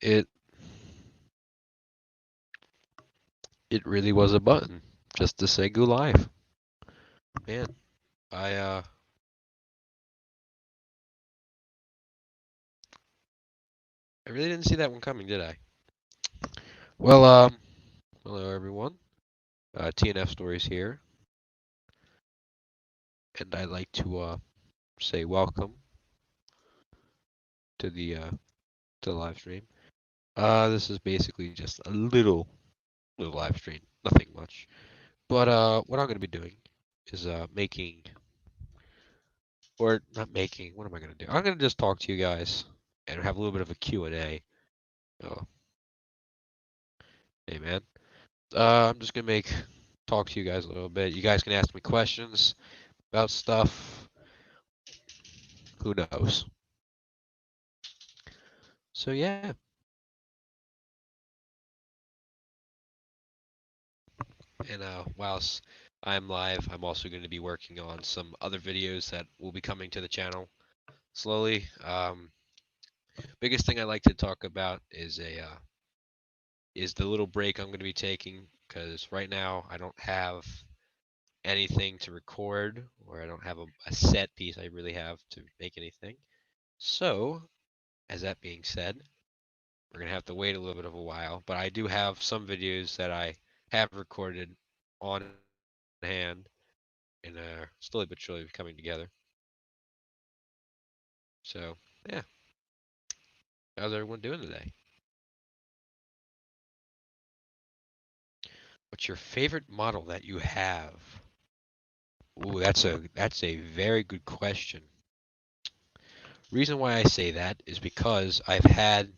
It it really was a button just to say go live. Man, I I really didn't see that one coming, did I? Well, hello everyone. TNF Stories here, and I'd like to say welcome to the live stream. This is basically just a little live stream, nothing much. But what I'm gonna be doing is making or not making. What am I gonna do? I'm gonna just talk to you guys and have a little bit of a Q&A. Oh, hey man. I'm just gonna talk to you guys a little bit. You guys can ask me questions about stuff. Who knows? So yeah. And whilst I'm live, I'm also going to be working on some other videos that will be coming to the channel slowly. Biggest thing I like to talk about is the little break I'm going to be taking because right now I don't have anything to record or I don't have a set piece I really have to make anything. So, as that being said, we're going to have to wait a little bit of a while, but I do have some videos that I have recorded on hand and slowly but surely coming together. So, yeah, how's everyone doing today? What's your favorite model that you have? Ooh, that's a very good question. Reason why I say that is because I've had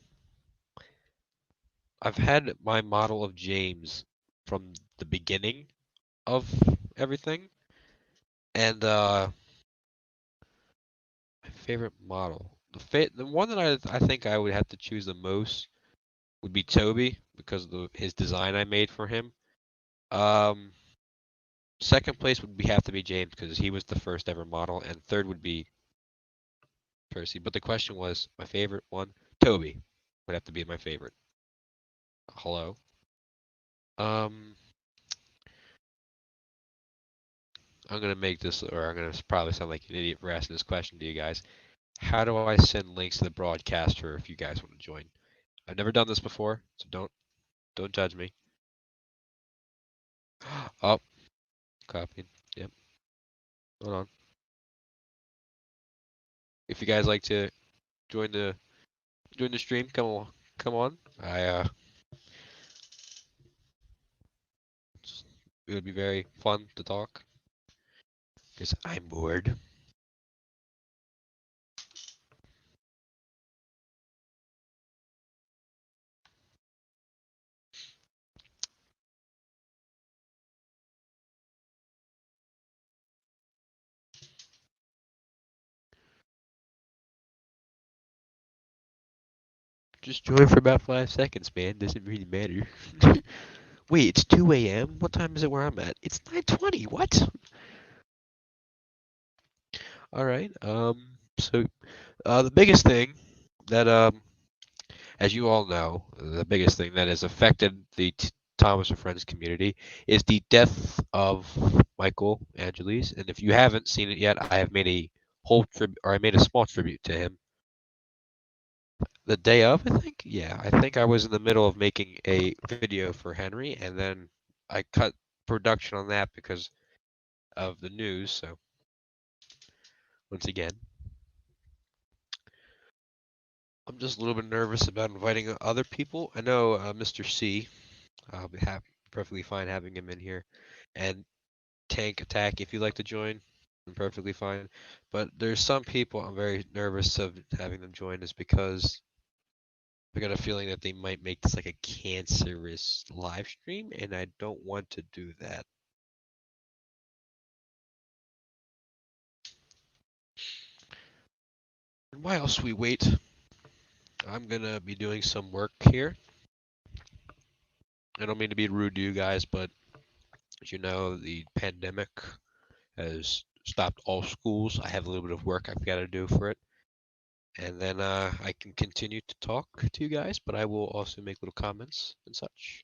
my model of James from the beginning of everything, and my favorite model, the one that I think I would have to choose the most would be Toby because of his design I made for him. Um, Second place would have to be James because he was the first ever model, and third would be Percy. But the question was my favorite one. Toby would have to be my favorite. Hello. Um, I'm gonna make this, or I'm gonna probably sound like an idiot for asking this question to you guys. How do I send links to the broadcaster if you guys want to join? I've never done this before, so don't judge me. Oh, copied. Yep. Hold on. If you guys like to join the stream, come on, come on. It would be very fun to talk because I'm bored. Just join for about 5 seconds, man. Doesn't really matter. Wait, it's 2 a.m. What time is it where I'm at? It's 9:20. What? All right. So the biggest thing that as you all know, the biggest thing that has affected the Thomas and Friends community is the death of Michael Angeles. And if you haven't seen it yet, I have made a whole tribute, or I made a small tribute to him the day of, I think. Yeah, I think I was in the middle of making a video for Henry, and then I cut production on that because of the news. So once again, I'm just a little bit nervous about inviting other people. I know Mr. C. I'll be perfectly fine having him in here, and Tank Attack if you'd like to join. I'm perfectly fine. But there's some people I'm very nervous of having them join, is because I got a feeling that they might make this like a cancerous live stream, and I don't want to do that. And whilst we wait, I'm gonna be doing some work here. I don't mean to be rude to you guys, but as you know, the pandemic has stopped all schools. I have a little bit of work I've got to do for it. and then I can continue to talk to you guys, but I will also make little comments and such.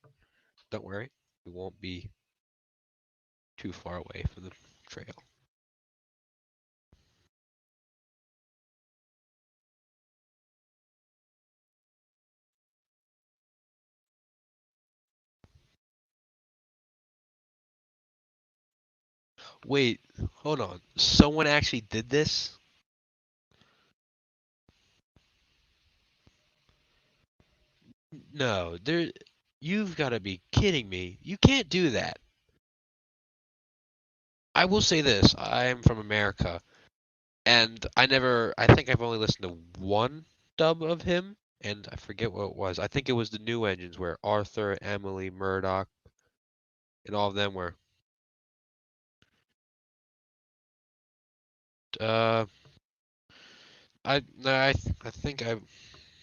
Don't worry, we won't be too far away from the trail. Wait, hold on. Someone actually did this? No, there. You've got to be kidding me. You can't do that. I will say this: I'm from America, and I think I've only listened to one dub of him, and I forget what it was. I think it was the new engines where Arthur, Emily, Murdoch, and all of them were. Uh, I think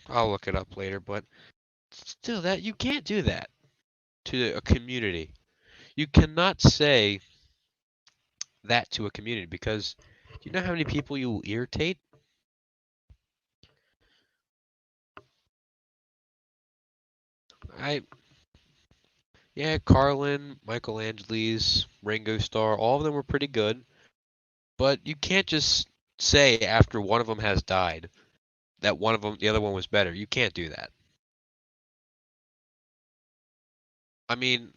I'll look it up later, but still, that you can't do that to a community. You cannot say that to a community because do you know how many people you will irritate? I Yeah, Carlin, Michelangelis, Ringo Starr, all of them were pretty good, but you can't just say after one of them has died that one of them the other one was better. You can't do that. I mean,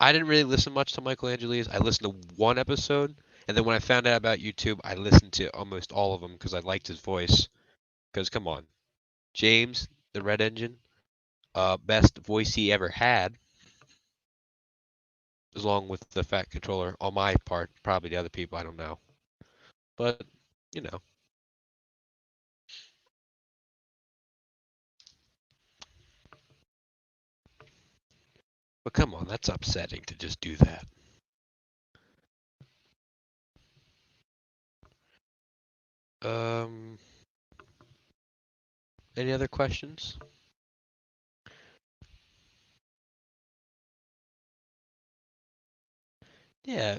I didn't really listen much to Michelangelis. I listened to one episode, and then when I found out about YouTube, I listened to almost all of them because I liked his voice. Because come on, James, the Red Engine, best voice he ever had, along with the Fat Controller. On my part, probably the other people, I don't know, but you know. But come on, that's upsetting to just do that. Um, any other questions? Yeah,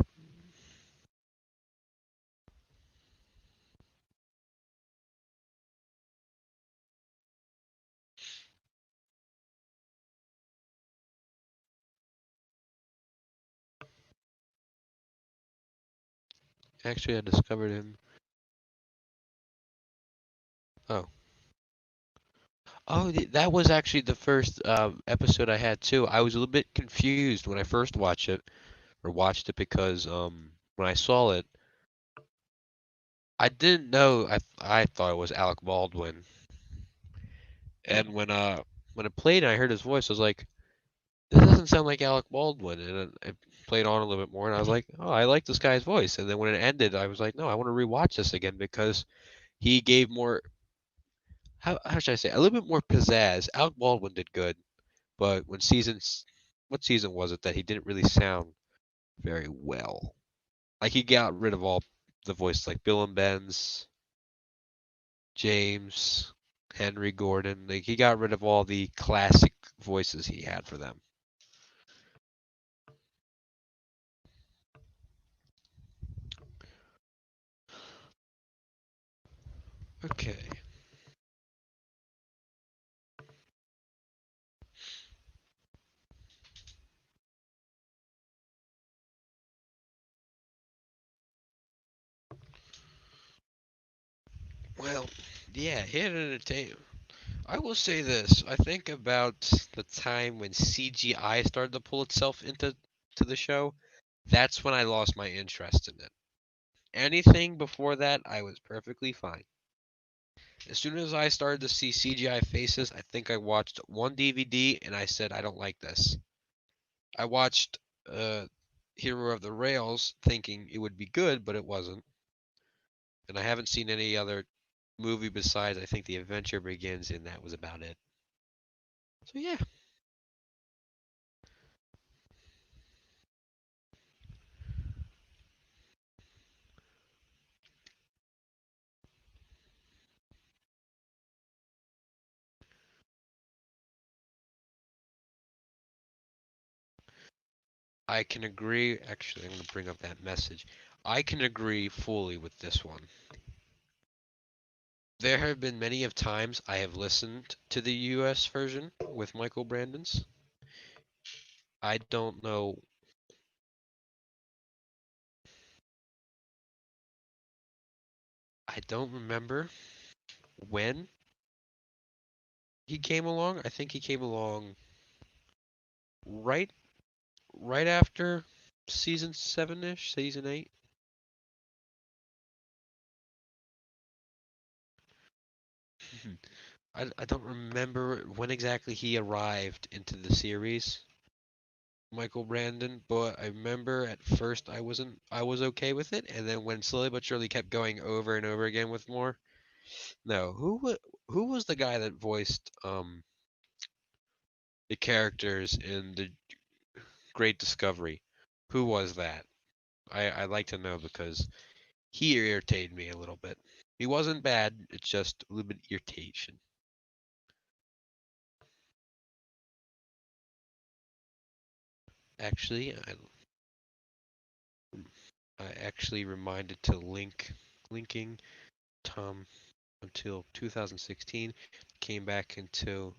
actually, I discovered him. Oh, that was actually the first episode I had too. I was a little bit confused when I first watched it because when I saw it, I didn't know. I thought it was Alec Baldwin, and when it played and I heard his voice, I was like, this doesn't sound like Alec Baldwin. And it played on a little bit more, and I was like, oh, I like this guy's voice. And then when it ended, I was like, no, I want to rewatch this again because he gave more. How should I say? A little bit more pizzazz. Alec Baldwin did good, but what season was it that he didn't really sound very well? Like he got rid of all the voices, like Bill and Ben's, James, Henry Gordon. Like he got rid of all the classic voices he had for them. Okay. Well, yeah, hit entertainment. I will say this. I think about the time when CGI started to pull itself into the show. That's when I lost my interest in it. Anything before that, I was perfectly fine. As soon as I started to see CGI faces, I think I watched one DVD and I said, I don't like this. I watched uh, Hero of the Rails thinking it would be good, but it wasn't. And I haven't seen any other movie besides, I think, The Adventure Begins, and that was about it. So, yeah, I can agree. Actually, I'm going to bring up that message. I can agree fully with this one. There have been many of times I have listened to the US version with Michael Brandon's. I don't know. I don't remember when he came along. I think he came along right right after season 7-ish, season 8. I don't remember when exactly he arrived into the series, Michael Brandon, but I remember at first I was okay with it, and then when slowly but surely kept going over and over again with more. No, who was the guy that voiced the characters in the Great Discovery? Who was that? I'd like to know because he irritated me a little bit. He wasn't bad, it's just a little bit irritation. Actually, I actually reminded to linking Tom until 2016, came back until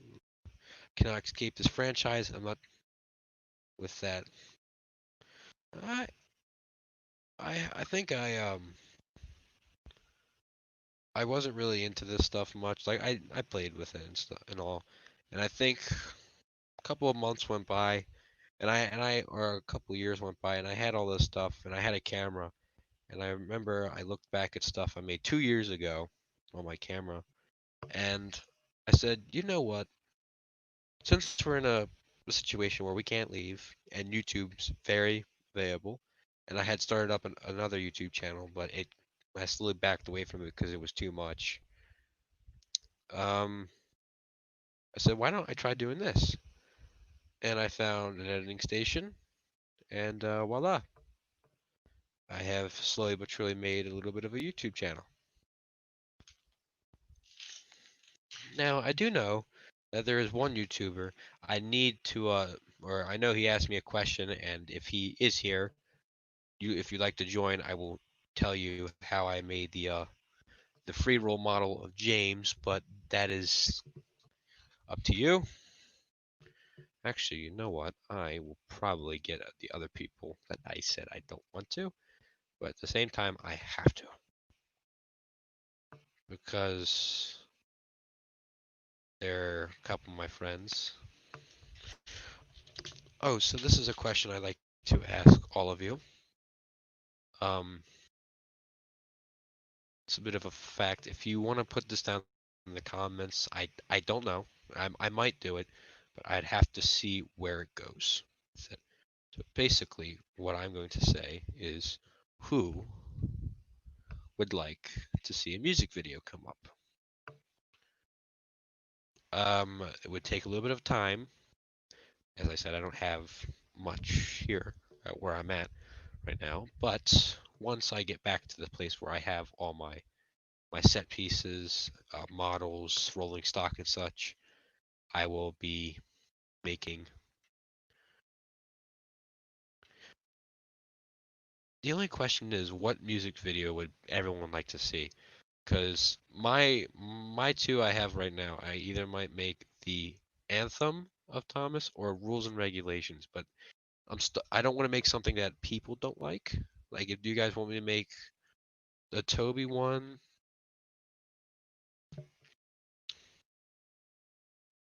cannot escape this franchise. I'm not with that. I I think I wasn't really into this stuff much. Like I played with it and stuff and all, and I think a couple of months went by, and I or a couple of years went by, and I had all this stuff, and I had a camera, and I remember I looked back at stuff I made 2 years ago on my camera, and I said, you know what? Since we're in a situation where we can't leave and YouTube's very available, and I had started up another YouTube channel, but it I slowly backed away from it because it was too much. Um, I said, why don't I try doing this? And I found an editing station, and voila, I have slowly but surely made a little bit of a YouTube channel. Now, I do know that there is one YouTuber I need to, or I know he asked me a question, and if he is here, if you'd like to join, I will tell you how I made the free roll model of James, but that is up to you. Actually, you know what? I will probably get at the other people that I said I don't want to, but at the same time, I have to because they're a couple of my friends. Oh, so this is a question I'd like to ask all of you. Um, it's a bit of a fact. If you want to put this down in the comments, I don't know. I might do it, but I'd have to see where it goes. So basically, what I'm going to say is, who would like to see a music video come up? It would take a little bit of time. As I said, I don't have much here where I'm at right now, but once I get back to the place where I have all my set pieces, models, rolling stock, and such, I will be making. The only question is, what music video would everyone like to see? Because my two I have right now, I either might make the anthem of Thomas or rules and regulations, but I don't want to make something that people don't like. Like, if you guys want me to make the Toby one,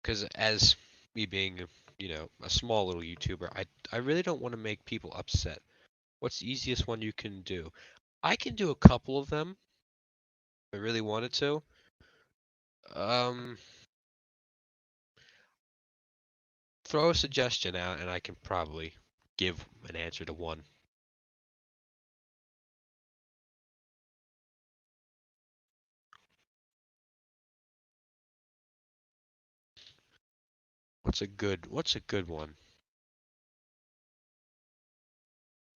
because as me being, a small little YouTuber, I really don't want to make people upset. What's the easiest one you can do? I can do a couple of them if I really wanted to. Um, Throw a suggestion out, and I can probably give an answer to one. What's a good one?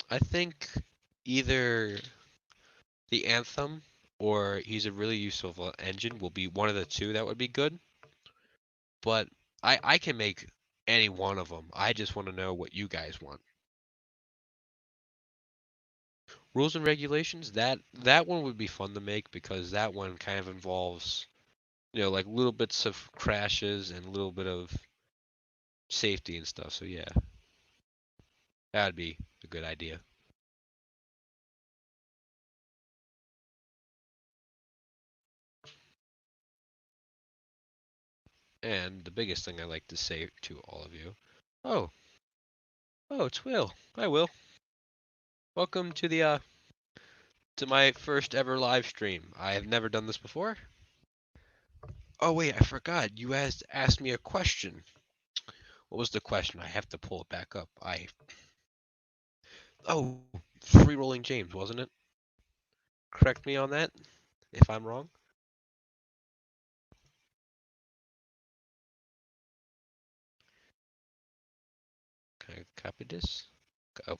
I think either the anthem or he's a really useful engine will be one of the two that would be good. But I can make any one of them. I just want to know what you guys want. Rules and regulations, that one would be fun to make because that one kind of involves, like little bits of crashes and a little bit of safety and stuff. So yeah, that'd be a good idea. And the biggest thing I like to say to all of you, oh, oh, it's Will. Hi, Will. Welcome to my first ever live stream. I have never done this before. Oh wait, I forgot. You asked me a question. What was the question? I have to pull it back up. Oh, free rolling James, wasn't it? Correct me on that if I'm wrong. Can I copy this? Oh,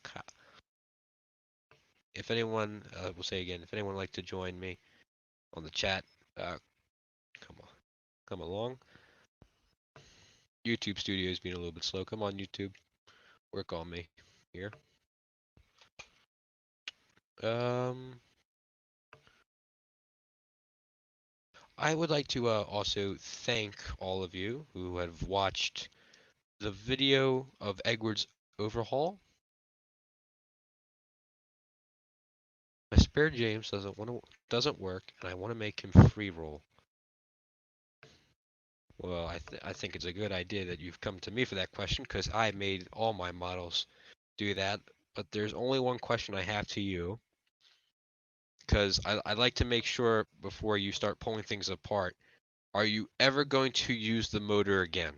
if anyone, we'll say again, if anyone would like to join me on the chat, come on, come along. YouTube Studio is being a little bit slow. Come on, YouTube, work on me here. Um, I would like to also thank all of you who have watched the video of Edward's overhaul. My spare James doesn't work, and I want to make him free roll. Well, I think it's a good idea that you've come to me for that question because I made all my models do that. But there's only one question I have to you because I like to make sure before you start pulling things apart. Are you ever going to use the motor again?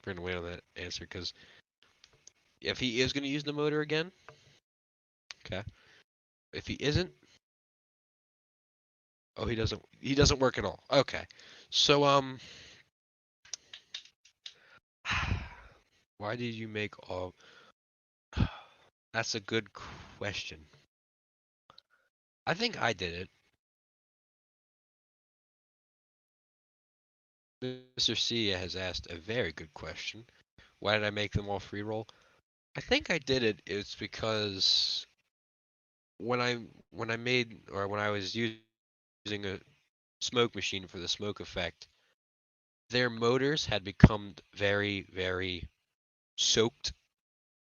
We're gonna wait on that answer because if he is gonna use the motor again, okay. If he isn't, oh, he doesn't work at all. Okay. So why did you make all? That's a good question. I think I did it. Mr. C has asked a very good question. Why did I make them all free roll? I think I did it. It's because when I made or when I was using a smoke machine for the smoke effect, their motors had become very, very soaked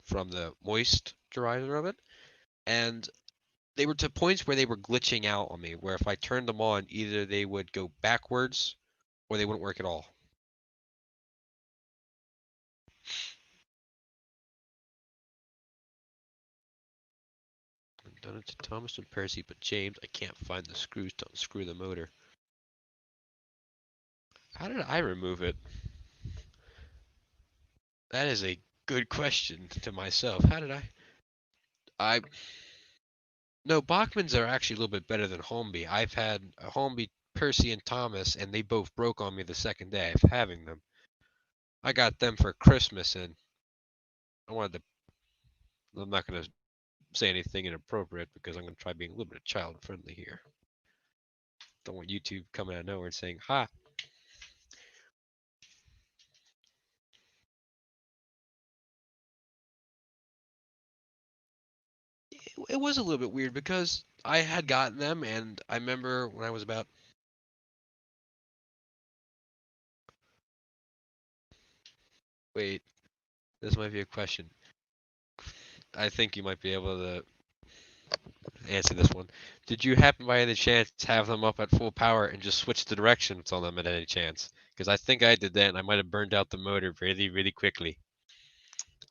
from the moisturizer of it, and they were to points where they were glitching out on me. Where if I turned them on, either they would go backwards or they wouldn't work at all. I've done it to Thomas and Percy, but James, I can't find the screws to unscrew the motor. How did I remove it? That is a good question to myself. How did I no, Bachmans are actually a little bit better than Holmby. I've had a Holmby, Percy, and Thomas, and they both broke on me the second day of having them. I got them for Christmas, and I wanted to. I'm not going to say anything inappropriate because I'm going to try being a little bit child friendly here. Don't want YouTube coming out of nowhere and saying, "Ha." It was a little bit weird because I had gotten them, and I remember when I was about. Wait, this might be a question. I think you might be able to answer this one. Did you happen by any chance to have them up at full power and just switch the directions on them at any chance? Because I think I did that and I might have burned out the motor really, really quickly.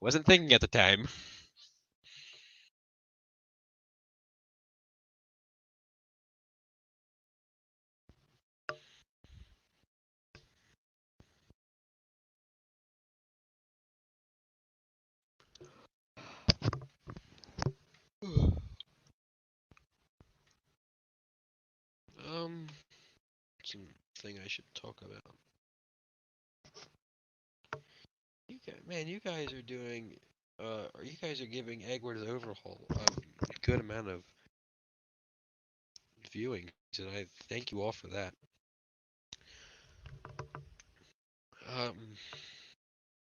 Wasn't thinking at the time. Um, something I should talk about. You guys are doing, you guys are giving Edward's overhaul a good amount of viewings, and I thank you all for that. Um,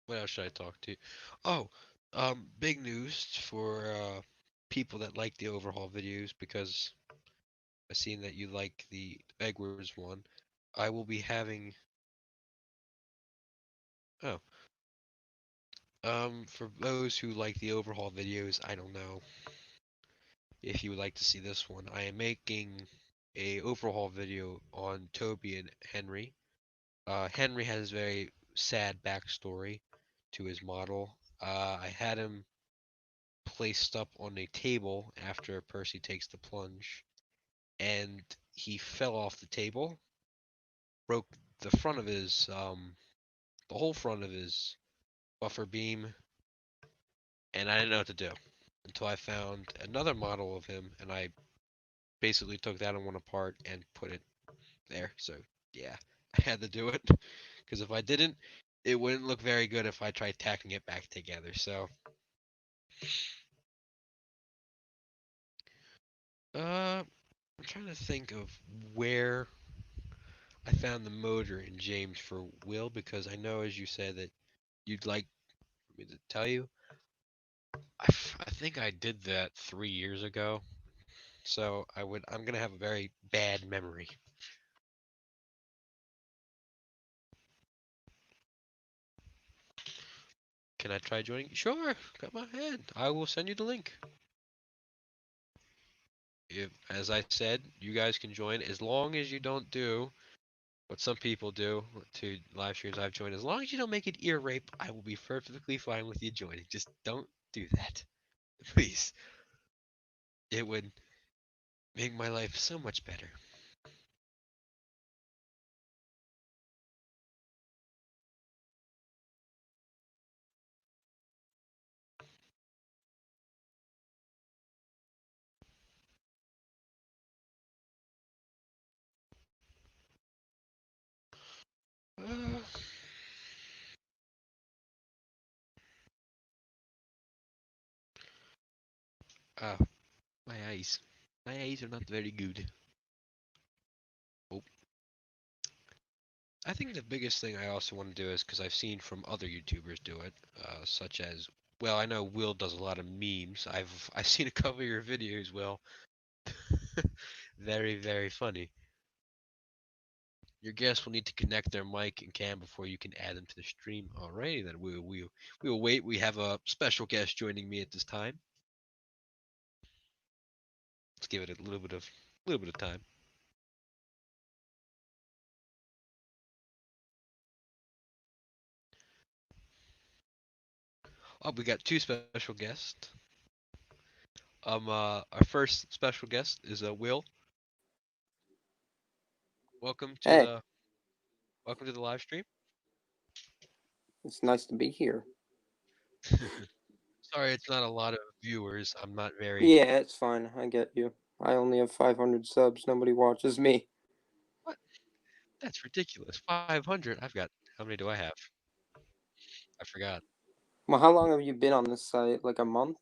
what else should I talk to? Oh, big news for people that like the overhaul videos because I seen that you like the Edwards one. I will be having oh for those who like the overhaul videos, I don't know if you would like to see this one. I am making a overhaul video on Toby and Henry. Henry has very sad backstory to his model. I had him placed up on a table after Percy takes the plunge, and he fell off the table, broke the front of his, the whole front of his buffer beam, and I didn't know what to do until I found another model of him, and I basically took that one apart and put it there. So yeah, I had to do it because if I didn't, it wouldn't look very good if I tried tacking it back together. So I'm trying to think of where I found the motor in James for Will because I know, as you said, that you'd like me to tell you. I think I did that 3 years ago, so I'm gonna have a very bad memory. Can I try joining? Sure, come ahead. I will send you the link. If, as I said, you guys can join as long as you don't do what some people do to live streams I've joined. As long as you don't make it ear rape, I will be perfectly fine with you joining. Just don't do that, please. It would make my life so much better. Uh, oh, my eyes. My eyes are not very good. Oh, I think the biggest thing I also want to do is because I've seen from other YouTubers do it, such as, well, I know Will does a lot of memes. I've seen a couple of your videos, Will. Very, very funny. Your guests will need to connect their mic and cam before you can add them to the stream. Alrighty, then we will wait. We have a special guest joining me at this time. Let's give it a little bit of time. Oh, we got two special guests. Our first special guest is Will. Welcome to Hey, the welcome to the live stream. it's nice to be here. Sorry, it's not a lot of viewers. I'm not very. Yeah, it's fine. I get you. I only have 500 subs. Nobody watches me. What? That's ridiculous. 500. I've got. How many do I have? I forgot. Well, how long have you been on this site? Like a month?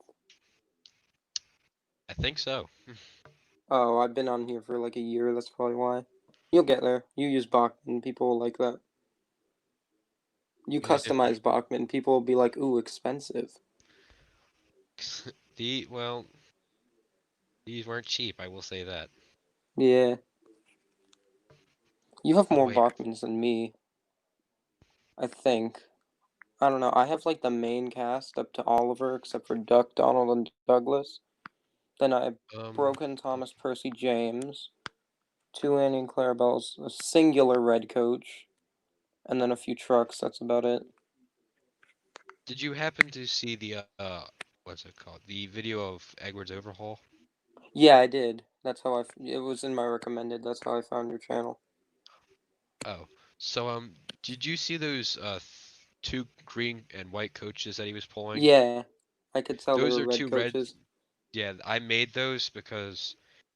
I think so. Oh, I've been on here for like a year. That's probably why. You'll get there. You use Bachman. People will like that. You If customize Bachman. People will be like, ooh, expensive. well, these weren't cheap. I will say that. Yeah. You have Oh more wait. Bachmans than me, I think. I don't know. I have like the main cast up to Oliver, except for Duck, Donald, and Douglas. Then I have Um. Broken Thomas, Percy, James. Two Annie and Clarabelle's, a singular red coach, and then a few trucks. That's about it. Did you happen to see the what's it called? The video of Edward's overhaul? Yeah, I did. That's how it was in my recommended. That's how I found your channel. Oh, so did you see those two green and white coaches that he was pulling? Yeah, I could tell they Those were are red two red. coaches. Yeah, I made those because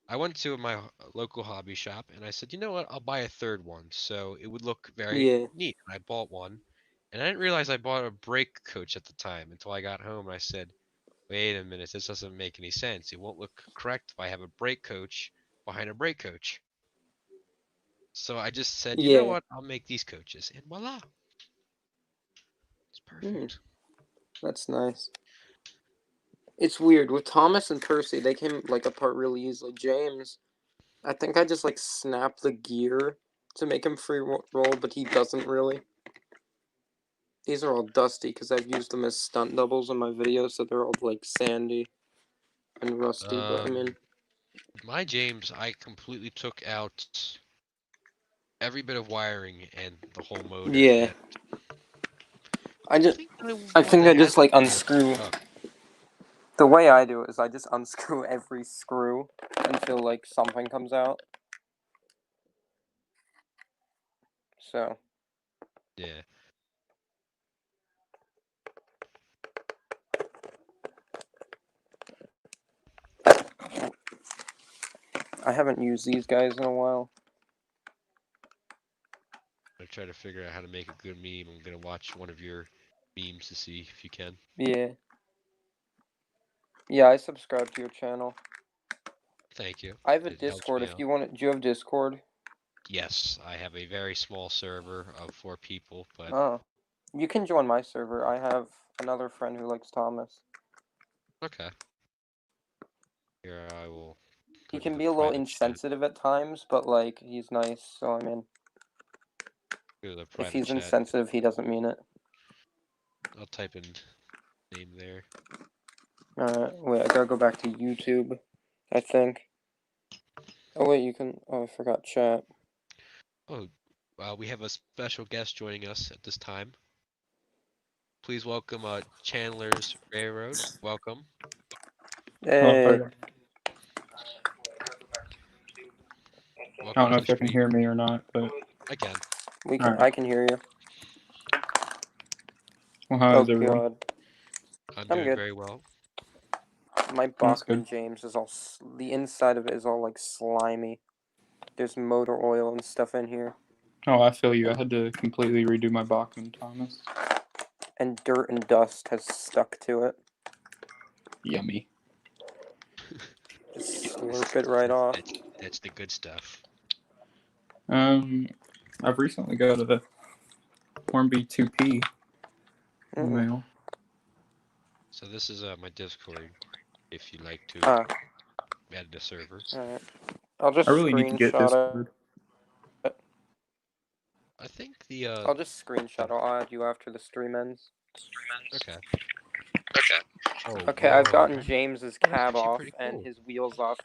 I went to my local hobby shop and I said, you know what, I'll buy a third one so it would look very Yeah. neat. And I bought one, and I didn't realize I bought a brake coach at the time until I got home and I said, wait a minute, this doesn't make any sense. It won't look correct if I have a brake coach behind a brake coach. So I just said, you know Yeah. what? I'll make these coaches, and voila, it's Hmm, perfect. that's nice. It's weird with Thomas and Percy. They came like apart really easily. James, I think I just like snap the gear to make him free roll, but he doesn't really. These are all dusty because I've used them as stunt doubles in my videos, so they're all like sandy and rusty. But I mean, Um, my James, I completely took out every bit of wiring and the whole motor, yeah, and I I just think the I one think that I has just like to work. unscrew. Oh, The way I do it is I just unscrew every screw until like something comes out. So yeah. I haven't used these guys in a while. I try to figure out how to make a good meme. I'm gonna watch one of your memes to see if you can. Yeah, yeah. I subscribe to your channel. Thank you. I have a It helps Discord. me If out. you want it, do you have Discord? Yes, I have a very small server of 4 people, but Oh, you can join my server. I have another friend who likes Thomas. okay. Here I will He go to can the be a little private chat. insensitive at times, but like he's nice. So I mean, Go to the if private he's chat. insensitive, he doesn't mean it. I'll type in name there. Wait, I gotta go back to YouTube. I think. Oh wait, you can. Oh, I forgot chat. Oh, we have a special guest joining us at this time. Please welcome Chandler's Railroad. Welcome. Oh, Hey, okay. I Welcome don't know to the if you can stream. hear me or not, but I can. we all can. right. I can hear you. Well, how Oh is everyone? God, I'm I'm doing good. very well. My That's good. Bachman James is all. The inside of it is all like slimy. There's motor oil and stuff in here, Oh, I feel you. I and had to completely redo my Bachman, Thomas. dirt and dust has stuck to it. Yummy. Just slurp it right off. That's the good stuff. Um, I've recently got a Hornby 2P in the Mm. mail. So this is my Discord. If you'd like to Ah, add the server, alright. I'll I just really need to get screenshot it. Discord. I think I'll just the screenshot. I'll add you after the stream ends. okay. Oh Okay, I've whoa, gotten James's that's cab actually off pretty and cool. his wheels off.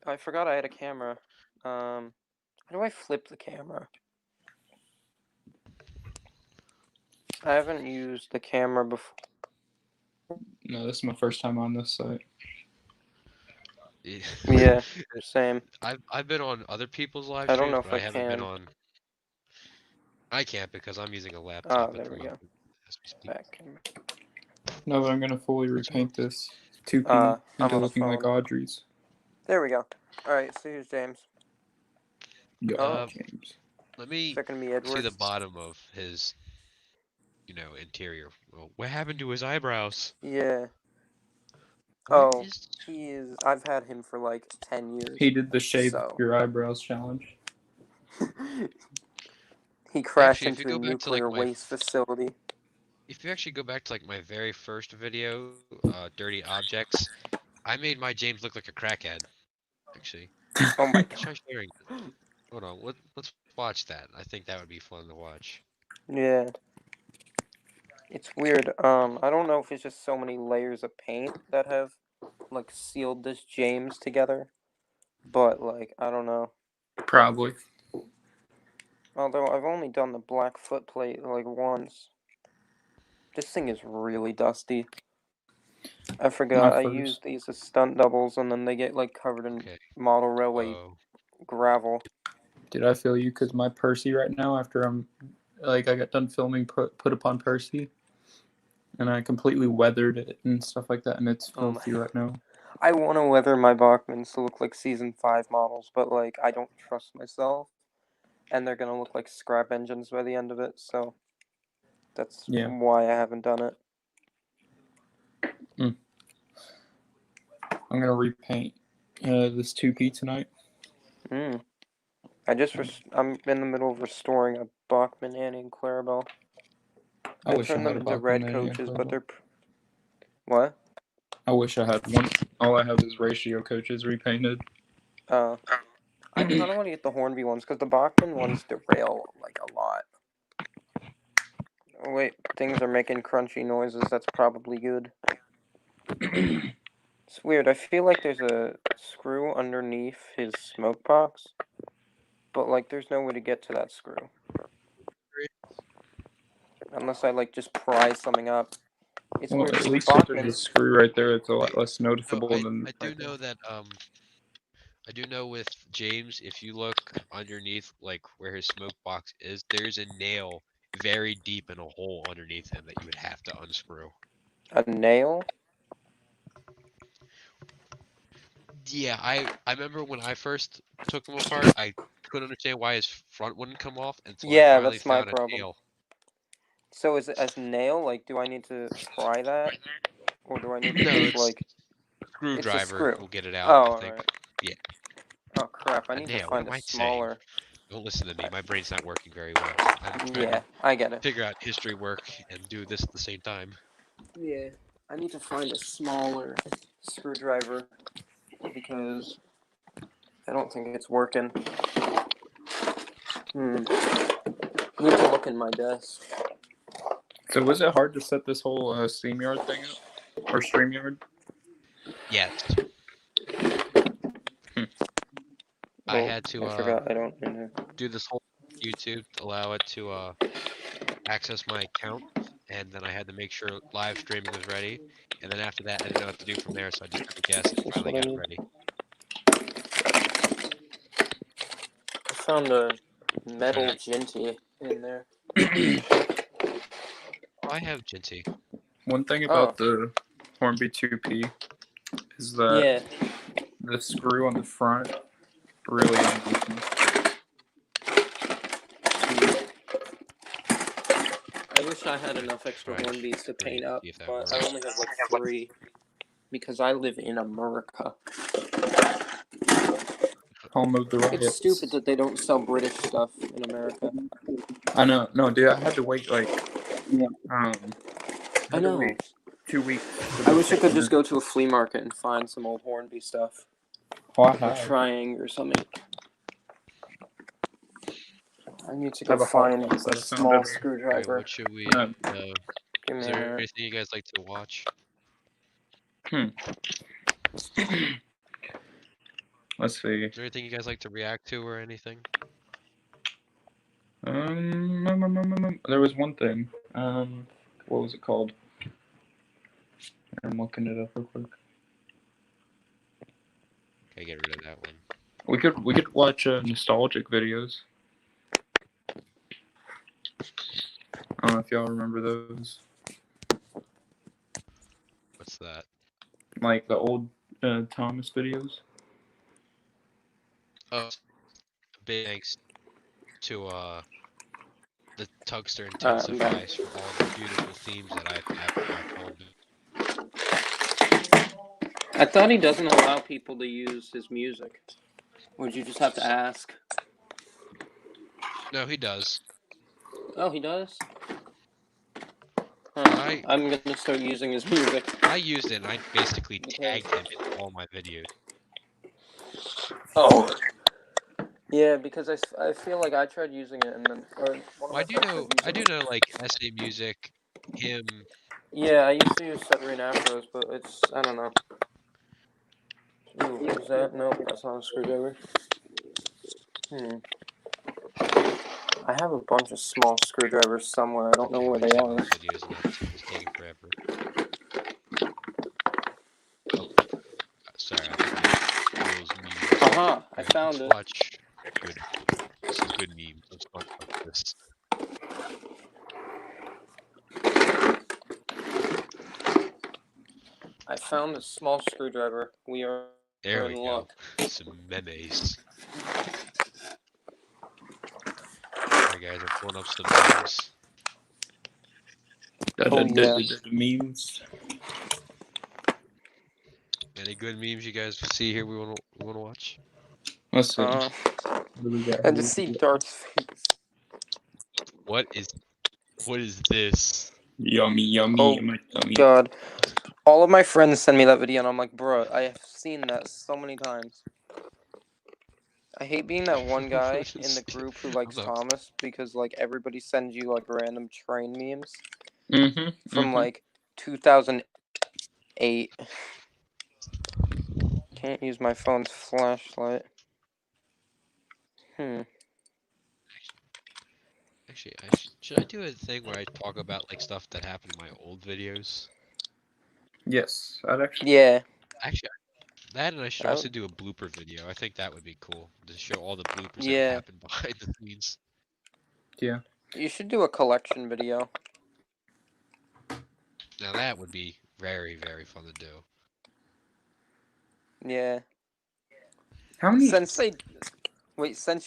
I forgot I had a camera. How do I flip the camera? I haven't used the camera before. No, this is my first time on this site. Yeah. Yeah, same. I've been on other people's live I don't streams, know but if I I haven't been can. on. I can't because I'm using a Ah, laptop at there the we moment go. as we speak. Back camera. No, but I'm gonna fully So repaint this 2P I'm into on a looking like phone. Audrey's. There we go. Alright, so here's James. Yo, Oh, uh, James. let me second me see Edward. the bottom of his interior. Well, what happened to his eyebrows? Yeah. What Oh, is? he is. I've had him for like 10 He years. did the shave So. your eyebrows challenge. He crashed Actually, if you into a go back to like nuclear waste facility. if you actually go back to like my very first video, Dirty Objects, I made my James look like a crackhead. Actually, Oh my let's try god. sharing. Hold on, let's watch that. I think that would be fun to watch. Yeah, it's weird. I don't know if it's just so many layers of paint that have like sealed this James together, but like I don't know. Probably. Although I've only done the black footplate like once. This thing is really dusty. I My forgot I first. used these as stunt doubles, and then they get like covered in Okay. model railway Whoa. gravel. Did I feel you? Because my Percy right now, after I got done filming put upon Percy, and I completely weathered it and stuff like that, and it's Oh my filthy right now. I want to weather my Bachmans to look like season 5 models, but like I don't trust myself, and they're gonna look like scrap engines by the end of it. So that's Yeah. why I haven't done it. Mm. I'm gonna repaint This 2P tonight. I'm in the middle of restoring a Bachman, Annie, and Clarabelle. I wish I turned had them a into Bachman red Annie and coaches, but Clarabelle. they're what? I wish I had one. All I have is ratio coaches repainted. I kind of want to get the Hornby ones because the Bachman ones derail like a lot. Oh wait, things are making crunchy noises. That's probably good. It's weird. I feel like there's a screw underneath his smoke box, but like there's no way to get to that screw unless I like just pry something up. It's Well, weird at because the least if there's a Bachman. screw right there, it's a lot less So noticeable I than I do right there. know that I do know with James, if you look underneath like where his smoke box is, there's a nail very deep in a hole underneath him that you would have to unscrew. A nail? Yeah, I remember when I first took him apart, I couldn't understand why his front wouldn't come off until I Yeah, finally that's my found a problem. nail. So is it a nail? Like, do I need to pry that, or do I need to No, just it's like? It's a screwdriver screw. will get it out, Oh, I all think. right. Yeah, Oh crap! I a need to nail. What find am a I saying? smaller. Don't listen to me. I- My brain's not working very well. I'm trying Yeah, to I get it. figure out history work and do this at the same time. Yeah, I need to find a smaller screwdriver because I don't think it's working. Need to look in my desk. So was it hard to set this whole SteamYard thing up? Or StreamYard? Yes, I Oh, had to I forgot. I don't. do this whole YouTube to allow it to access my account, and then I had to make sure live streaming was ready, and then after that I didn't know what to do from there, so I just took a guess and That's finally what I got it need. ready. I found a I'm trying metal to. Jinty in there. Oh, I have Jinty. One thing Oh, about the Hornby 2P is that yeah. the screw on the front really annoys me. I wish I had enough extra Try Hornbeats to three, paint up, see if that but I works. only have like 3 because I live in America. Home of the It's stupid riots. that they don't sell British stuff in America. I know. No, dude, I had to wait like I I had to know. wait 2 weeks. I wish I could just go to a flea market and find some old Hornby stuff. Oh, I Or have. Triang or something. I need to I go have a hot find box that a I found small in here. Alright, screwdriver. what should we Um, Give is me a there minute. anything you guys like to watch? Let's see. Is there anything you guys like to react to or anything? There was one thing. What was it called? I'm looking it up real quick. Okay, get rid of that one. We could watch nostalgic videos. I don't know if y'all remember those, What's that? like the old Thomas videos. Oh, big thanks to the Tugster I'm back. Intensifies for all the beautiful themes that I've had for my phone. I thought he doesn't allow people to use his music. Would you just have to ask? No, he does. Oh, he does? I I'm gonna start using his music. I used it and I basically Okay. tagged him in all my videos. Oh. Yeah, because I feel like I tried using it and then or one of Well, my friends tried I using do it. know like SA Music, him. Yeah, I used to use Severin Afros, but it's I don't know. Ooh, is that? Nope, that's not a screwdriver. I have a bunch of small screwdrivers somewhere. I don't know Okay, where I they just have are. those videos and it's taking forever. Oh, sorry, I think we rules memes. Aha! I Alright, found let's it. watch some good memes. Let's talk about this. I found a small screwdriver. We are There in we go. luck. Some memes. Alright, guys, I'm pulling up some memes. Oh yeah. Memes. Any good memes you guys see here? We wanna watch. Let's see. Uh, What do we got? I just see Dart's face. What is this? Yummy, yummy, Oh in my tummy. God, all of my friends send me that video, and I'm like, bro, I have seen that so many times. I hate being that one guy in the group who likes I'm not. Thomas because like everybody sends you like random train memes from Mm-hmm. like 2008. Can't use my phone's flashlight. Actually, should I do a thing where I talk about like stuff that happened in my old videos? Yes, I'd actually. Yeah, Actually, that and I should I also would, do a blooper video. I think that would be cool to show all the bloopers that have yeah. happened behind the scenes. Yeah. You should do a collection video. Now that would be very, very fun to do. Yeah. How many? Since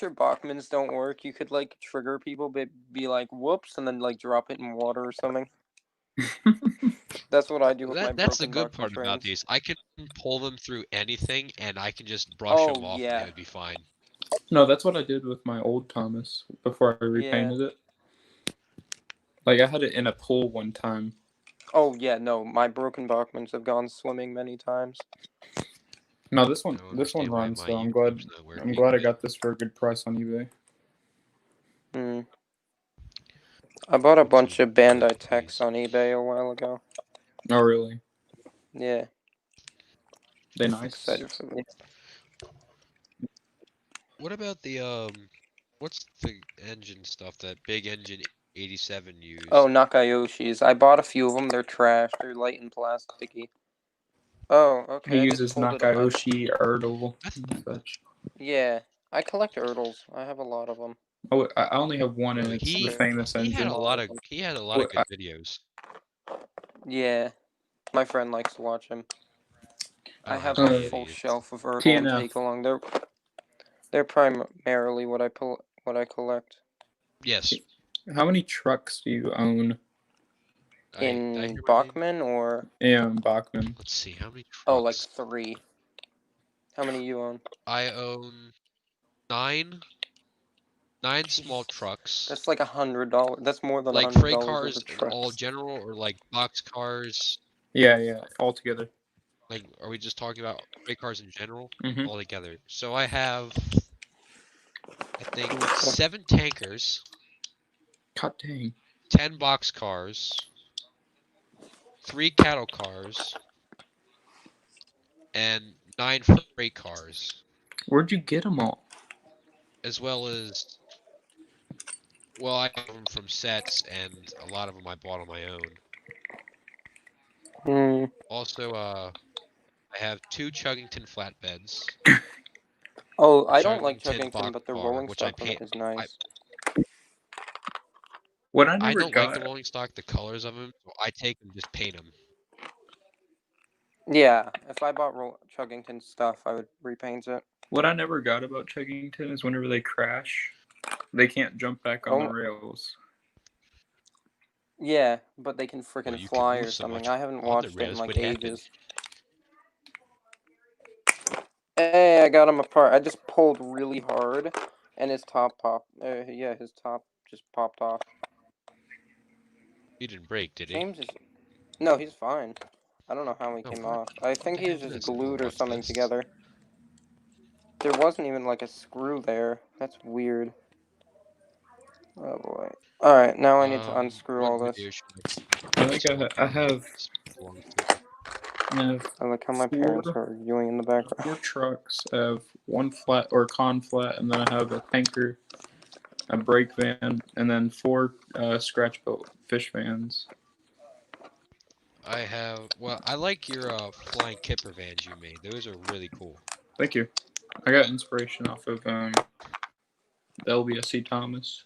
your Bachmans don't work, you could like trigger people, be like, whoops, and then like drop it in water or something. That's what I do with my That's the broken good Bachman part about trains. these. I can pull them through anything, and I can just brush Oh them off, and it yeah, would be fine. No, that's what I did with my old Thomas before I yeah. repainted it. Like I had it in a pool one time. Oh yeah, no, my broken Bachmans have gone swimming many times. No, I don't this one understand why runs. my So YouTube's not I'm working. glad I got this for a good price on eBay. Hmm. I bought a Put some bunch of wood, Bandai techs please. on eBay a while ago. Oh really? Yeah, They nice. excited for them. What about what's the engine stuff that Big Engine 87 Oh, used? Nakayoshi's. I bought a few of them. They're trash. They're light and plasticky. Oh, He okay. I just uses pulled it up. Nakayoshi Erdl I th- and such. Yeah, I collect Erdls. I have a lot of them. Oh, I only have one, and oh, it's the famous he had a engine. lot of good videos. Yeah, my friend likes to watch him. I I don't have have a any full idiots. shelf of Erdl and TNF. take along. They're primarily what I collect. Yes. How many trucks do you own? Did I In hear my name? Bachman or Yeah, Bachman. Let's see, how many like trucks? 3. How many you own? I own nine small Jesus, trucks. that's like $100. That's more than Like freight $100 worth cars of and all trucks. general, or like box cars. Yeah, all together. Like, are we just talking about freight cars in general? Mm-hmm. All together. So I have, I think, Okay. 7 tankers, God dang. 10 box cars, 3 cattle cars, and 9 freight cars, Where'd you get them all? as well as, well, I have them from sets, and a lot of them I bought on my own. Hmm. Also, I have 2 Chuggington flatbeds, Oh, a I don't like Chuggington Chuggington, box but the car, rolling which I stock one paint. is I nice. What I I never don't like the got. rolling stock, the colors of them, so I take and just paint them. Yeah, if I bought Chuggington stuff, I would repaint it. What I never got about Chuggington is whenever they crash, they can't jump back on the Oh, rails. yeah, but they can Well, freaking you can fly move or so something. much I haven't on the watched it in rails, like but happen. ages. Hey, I got him apart. I just pulled really hard, and his top popped. Yeah, his top just popped off. He didn't break, did he? James is no, he's fine. I don't know how he No, came off. I what think the he's heck just is this? I don't glued or watch something this. together. There wasn't even like a screw there. That's weird. Oh boy. All right, now I need to unscrew What all this. video should I I think just watch I one video have, this belongs to? I have I like how my four parents are arguing in the background. 4 trucks. I have one flat or con flat, and then I have a tanker, a brake van, and then 4 scratch built fish vans. I have, well, I like your flying kipper vans you made. Those are really cool. Thank you. I got inspiration off of the LBSC Thomas.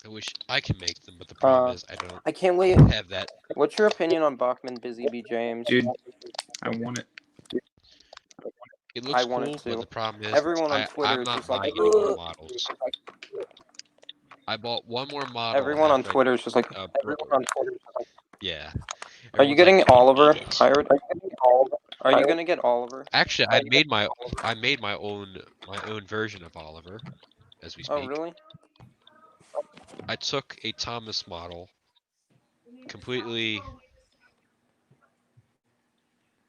I wish I could make them, but the problem is I don't I can't wait. have that. What's your opinion on Bachman Busy Bee James? Dude, I want it. It I looks want it cool, but too. the problem is Everyone on Twitter I'm is not just like, buying any more ugh. models. I bought one more model Everyone on after Twitter is just like, yeah. Are you Everyone's like, getting "Come on, Oliver Alex." hired? Are you gonna get Oliver? Actually, I made my own version of Oliver as we Oh, speak. really? I took a Thomas model, completely,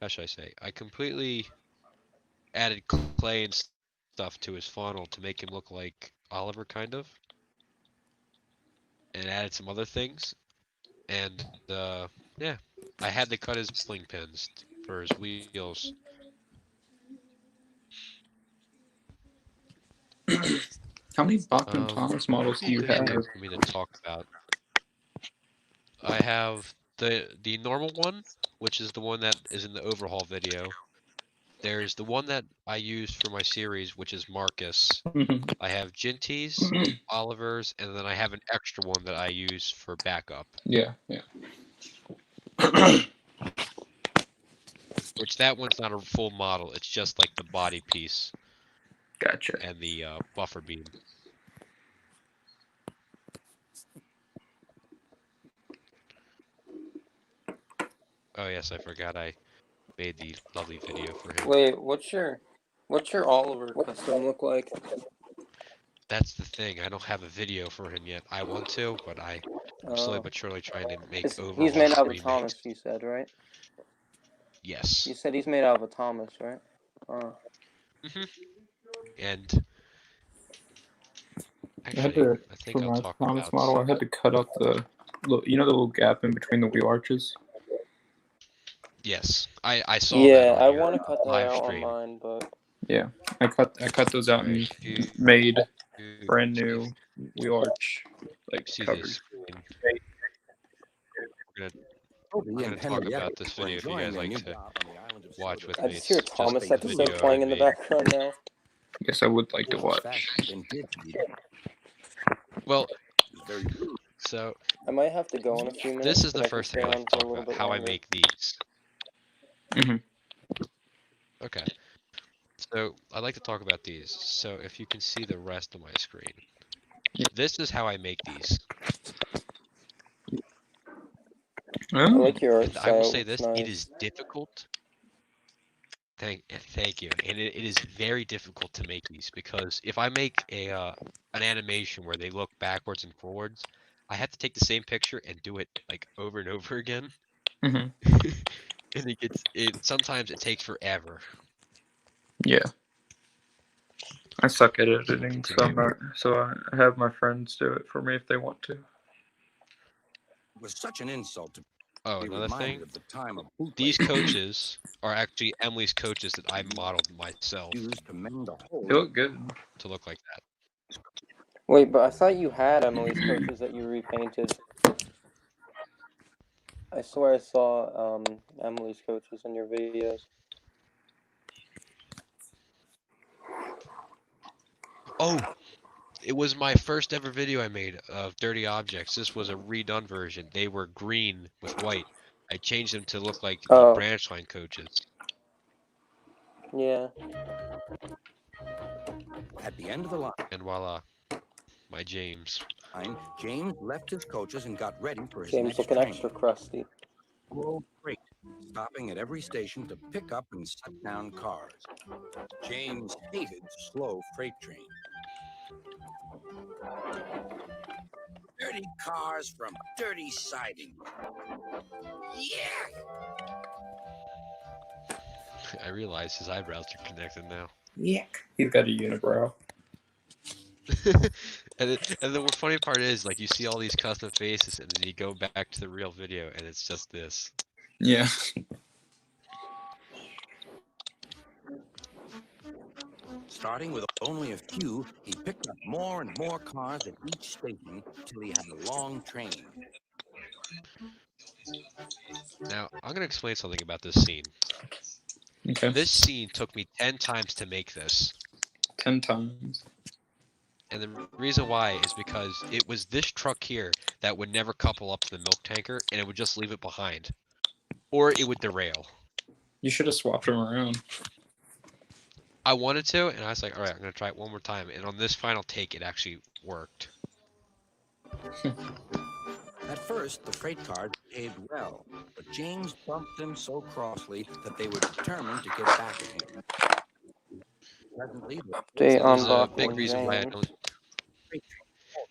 how should I say? I completely added clay and stuff to his funnel to make him look like Oliver kind of, and added some other things. And yeah, I had to cut his bowling pins for his wheels. How many Bachman Thomas What would models be a do you good thing have? for me to talk about? I have the normal one, which is the one that is in the overhaul video. There's the one that I used for my series, which is Marcus. Mhm. I have Ginty's, Oliver's, and then I have an extra one that I use for backup. Yeah, yeah. Which that one's not a full model. It's just like the body piece Gotcha. and the buffer beam. Oh yes, I forgot I made the lovely video for him. Wait, what's your Oliver custom look like? That's the thing. I don't have a video for him yet. I want to, but I'm slowly Oh, but surely trying to make he's overhauls made and out of a remakes. Thomas. You said, right? Yes. You said he's made out of a Thomas, right? Oh. hmm And I had actually, to, I for think I'll my talk Thomas about. model, I had to cut out the the little gap in between the wheel arches. Yes, I saw that Yeah, on I your want to cut that live out on stream. mine, but Yeah, I cut those out Alright, and if you made brand see new wheel arch like see this covers. screen, we're gonna Toby I'm and gonna talk Henrietta about this were video if you enjoying guys their like new to job on the island of watch with I me. just hear a It's just Thomas the episode video I playing in the made. background now. Yes, I would like to Silver. watch. Then did speed up. Well, It was very rude. so I might have to go in a few this minutes, is but the I can first thing stay I like on to for a talk little about, bit how I longer. make these. Hmm. Okay, so I'd like to talk about these. So if you can see the rest of my screen, this is how I make these. I Oh, like your art And I will style; it say looks this, it nice. is difficult. Thank you. And it is very difficult to make these because if I make a an animation where they look backwards and forwards, I have to take the same picture and do it like over and over again. hmm, And it sometimes it takes forever yeah. I suck at editing, to so I'm do. not. So I have my friends do it for me if they want to. It was such an insult to Oh, be another reminded thing, of the time a these bootlegger coaches are actually Emily's coaches that I modeled myself used to mend a They hole. look good. to look like that. Wait, but I thought you had Emily's coaches that you repainted. I swear I saw Emily's coaches in your videos. Oh, it was my first ever video I made of dirty objects. This was a redone version. They were green with white. I changed them to look like the Oh, branch line coaches. yeah. At the end of the And voila, my James. line, James left his coaches and got ready for his James next looking train. extra crusty. Slow freight, stopping at every station to pick up and set down cars. James hated slow freight trains. Dirty cars from dirty siding. Yeah. I realize his eyebrows are connected now. Yuck. He's got a unibrow. And the funny part is, like, you see all these custom faces, and then you go back to the real video, and it's just this. Yeah. Starting with only a few, he picked up more and more cars at each station till he had a long train. Now, I'm gonna explain something about this scene. Okay. This scene took me 10 times to make this. 10 times. And the reason why is because it was this truck here that would never couple up to the milk tanker, and it would just leave it behind. Or it would derail. You should have swapped them around. I wanted to, and I was like, alright, I'm gonna try it one more time. And on this final take, it actually worked. At first, the freight cars behaved well, but but James bumped them so crossly that they were determined to get back at him. Presently, Update There's a unbuckling big reason why I James. don't.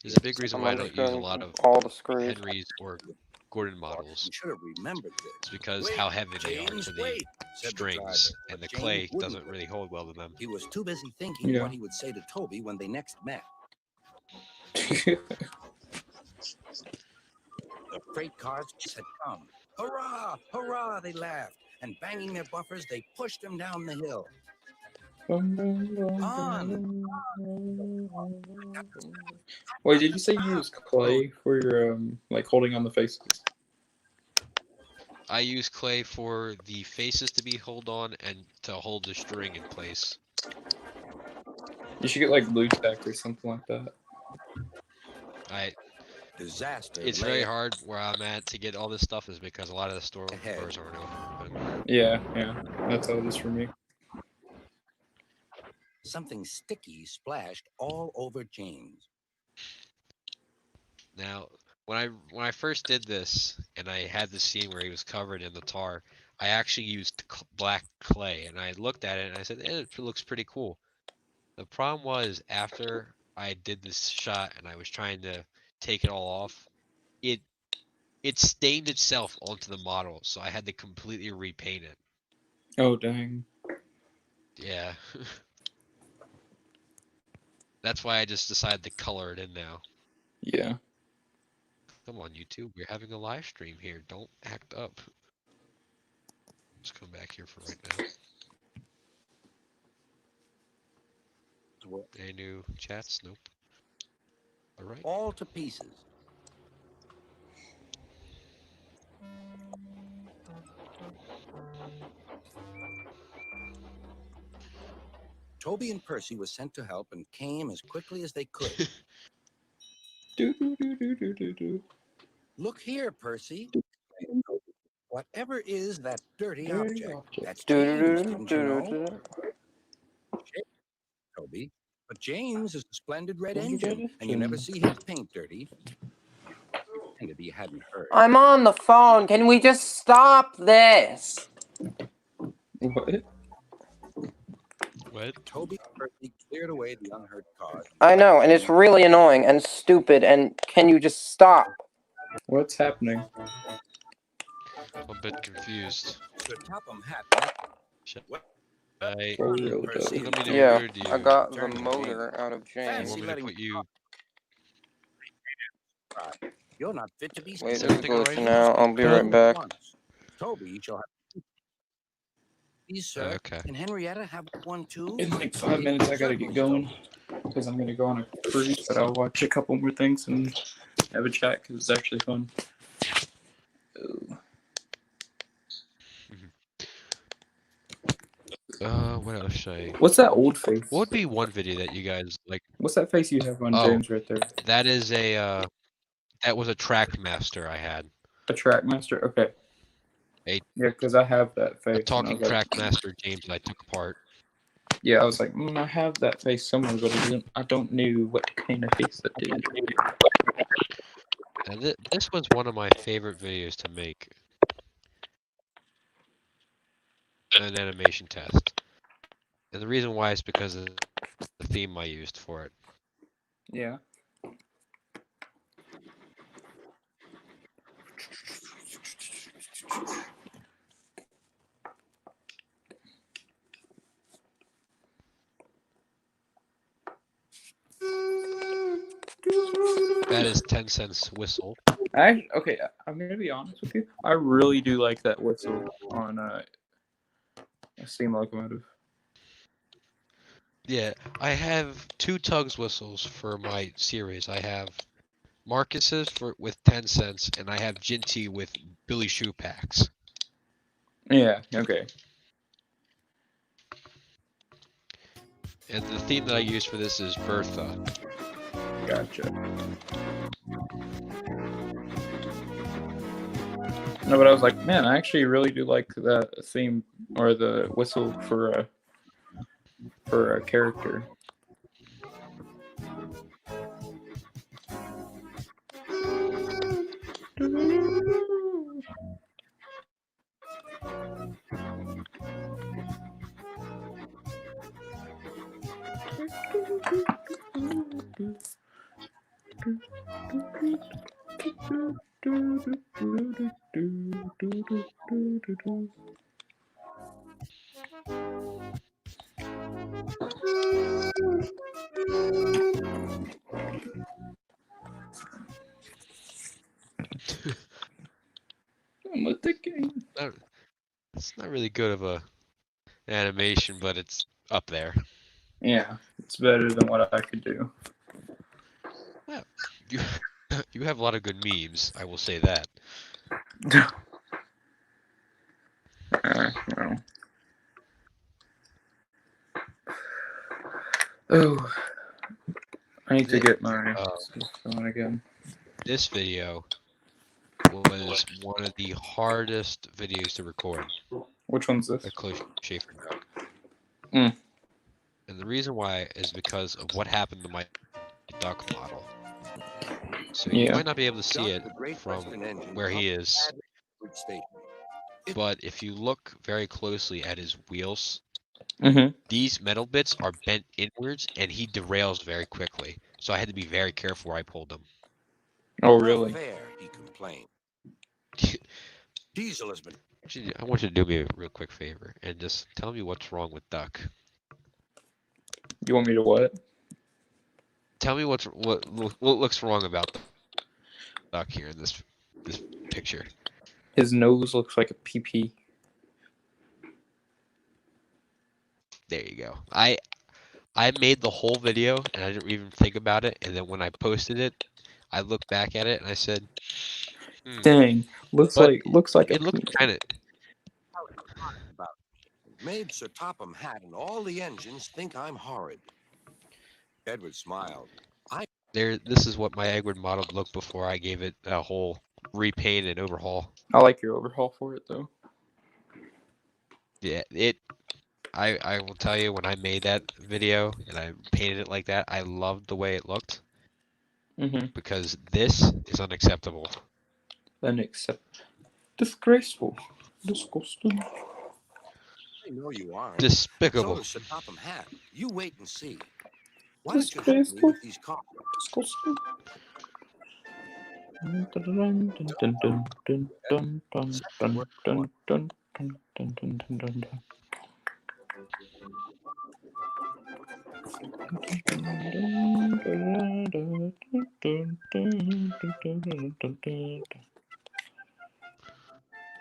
There's a big reason I'm why I don't use a lot unscrewing of all the screws. Henry's or Gordon models. You should have remembered It's this. because Wait, how heavy they are James, to the wait, said the driver, strings, and but the James clay wouldn't doesn't really hold well to them. He was too busy thinking Yeah. what he would say to Toby when they next met. The freight cars had come. Hurrah! Hurrah! They laughed, and banging their buffers, they pushed him down the hill. Wait, did you say you use clay for your like holding on the faces? I use clay for the faces to be held on and to hold the string in place. You should get like glue tack or something like that. Disaster. It's very hard where I'm at to get all this stuff is because a lot of the stores aren't open. Yeah, that's how it is for me. Something sticky splashed all over James. Now, when I first did this and I had the scene where he was covered in the tar, I actually used black clay and I looked at it and I said, it looks pretty cool. The problem was after I did this shot and I was trying to take it all off, it stained itself onto the model, so I had to completely repaint it. Oh dang. Yeah. That's why I just decided to color it in now. Yeah. Come on, YouTube. We're having a live stream here. Don't act up. Let's come back here for right now. Any new chats? Nope. All right. All to pieces. Toby and Percy were sent to help and came as quickly as they could. Look here, Percy. Whatever is that dirty object? That's James, didn't you know? Toby. But James is a splendid red engine, and you never see his paint dirty. And if he hadn't heard. I'm on the phone. Can we just stop this? What? What? Toby and Percy cleared away the unhurt cars. I know, and it's really annoying and stupid, and can you just stop? What's happening? I'm a bit confused. Sir Topham had I Percy. let me know Yeah, where do you I got the turn the motor James. out of you James. want me to put you. You're not fit to be Wait, Is there's a everything all right? glitch now. I'll be right back. Toby shall have. Please, sir. Okay. Can Henrietta have one too? In like 5 minutes, I gotta get going because I'm gonna go on a cruise. But I'll watch a couple more things and have a chat because it's actually fun. Ooh. What else should I? What's that old face? What would be one video that you guys like? What's that face you have on James right there? That is a that was a Trackmaster I had. A Trackmaster? Okay. A- Yeah, because I have that face. A talking like, Trackmaster James that I took apart. Yeah, I was like, I have that face somewhere, but I don't know what kind of face that did. And this was one of my favorite videos to make. An animation test. And the reason why is because of the theme I used for it. Yeah. That is 10 cents whistle. Okay, I'm gonna be honest with you. I really do like that whistle on a steam locomotive. Yeah, I have 2 Tugs whistles for my series. I have Marcus's with 10 cents, and I have Ginty with Billy Shoe Packs. Yeah. Okay. And the theme that I use for this is Bertha. Gotcha. No, but I was like, man, I actually really do like the theme or the whistle for a character. I'm with the game. It's not really good of a animation, but it's up there. Yeah, it's better than what I could do. Well, you you have a lot of good memes. I will say that. No. Oh, I need to get my stuff going again. This video was one of the hardest videos to record. Which one's this? A close shave for duck. Mm. And the reason why is because of what happened to my duck model. So you Yeah. might not be able to see Duck, it the Great from Western engine, where he comes is, badly with station. but if you look very closely at his wheels, Mm-hmm. these metal bits are bent inwards and he derails very quickly. So I had to be very careful where I pulled them. Oh, Not really? fair, he complained. Diesel has been I want you to do me a real quick favor and just tell me what's wrong with Duck. You want me to what? Tell me what looks wrong about Duck here in this picture. His nose looks like a pee-pee. There you go. I made the whole video and I didn't even think about it, and then when I posted it, I looked back at it and I said, Dang, looks but like a it looks penis. kind of. about made Sir Topham Hatt and all the engines think I'm horrid. Edward smiled. This is what my Eggwood model looked before I gave it a whole repaint and overhaul. I like your overhaul for it though. Yeah, I will tell you, when I made that video and I painted it like that, I loved the way it looked Mm-hmm. because this is unacceptable. Disgraceful. Disgusting. I know you aren't. So Despicable. does Sir Topham Hatt. You wait and see. Why don't you help me Disgraceful. with these cars? Disgusting.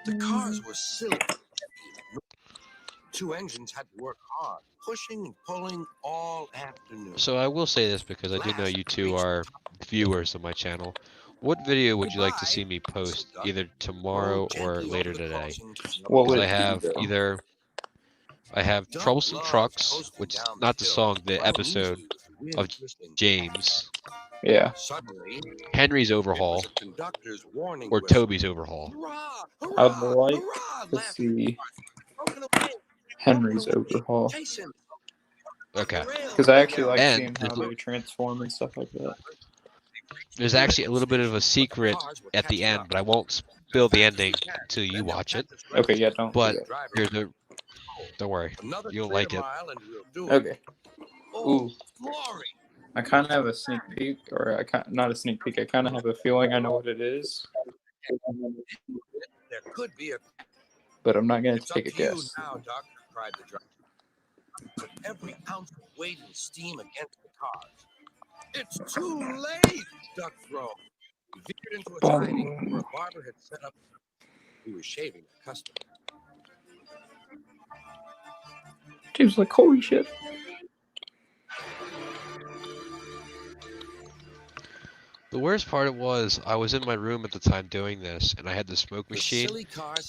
The cars were silly. Two engines had to work hard, pushing and pulling all afternoon. So I will say this because I do know you two are viewers of my channel. What video would you like to see me post either tomorrow or later today? What Because would I it have be, though? either Troublesome Trucks, which not the song, the episode of James, Yeah. Suddenly, Henry's it overhaul, was a conductor's warning or whistle. Toby's overhaul. Hurrah! I'd Hurrah! like Hurrah! to Laughing see broken away. Henry's overhaul. Chase him. Okay. Because I actually like And seeing how they transform and stuff like that. there's actually a little bit of a secret at the end, but I won't spill the ending until you watch it. Okay, yeah, don't But do that. here's the. Don't worry, Another you'll clear like it. mile and we'll do it. Okay. Oh, Ooh. glory! I kind of have a sneak peek, or not a sneak peek. I kind of have a feeling I know what it is, There could be a. but I'm not going It's to up take a to you guess. now, Doctor, cried the driver. Put every ounce of weight and steam against the cars. It's too late, Duck groaned. He veered into a siding where a barber had set up. He was shaving a customer. James like, holy shit. The worst part was I was in my room at the time doing this, and I had the smoke machine.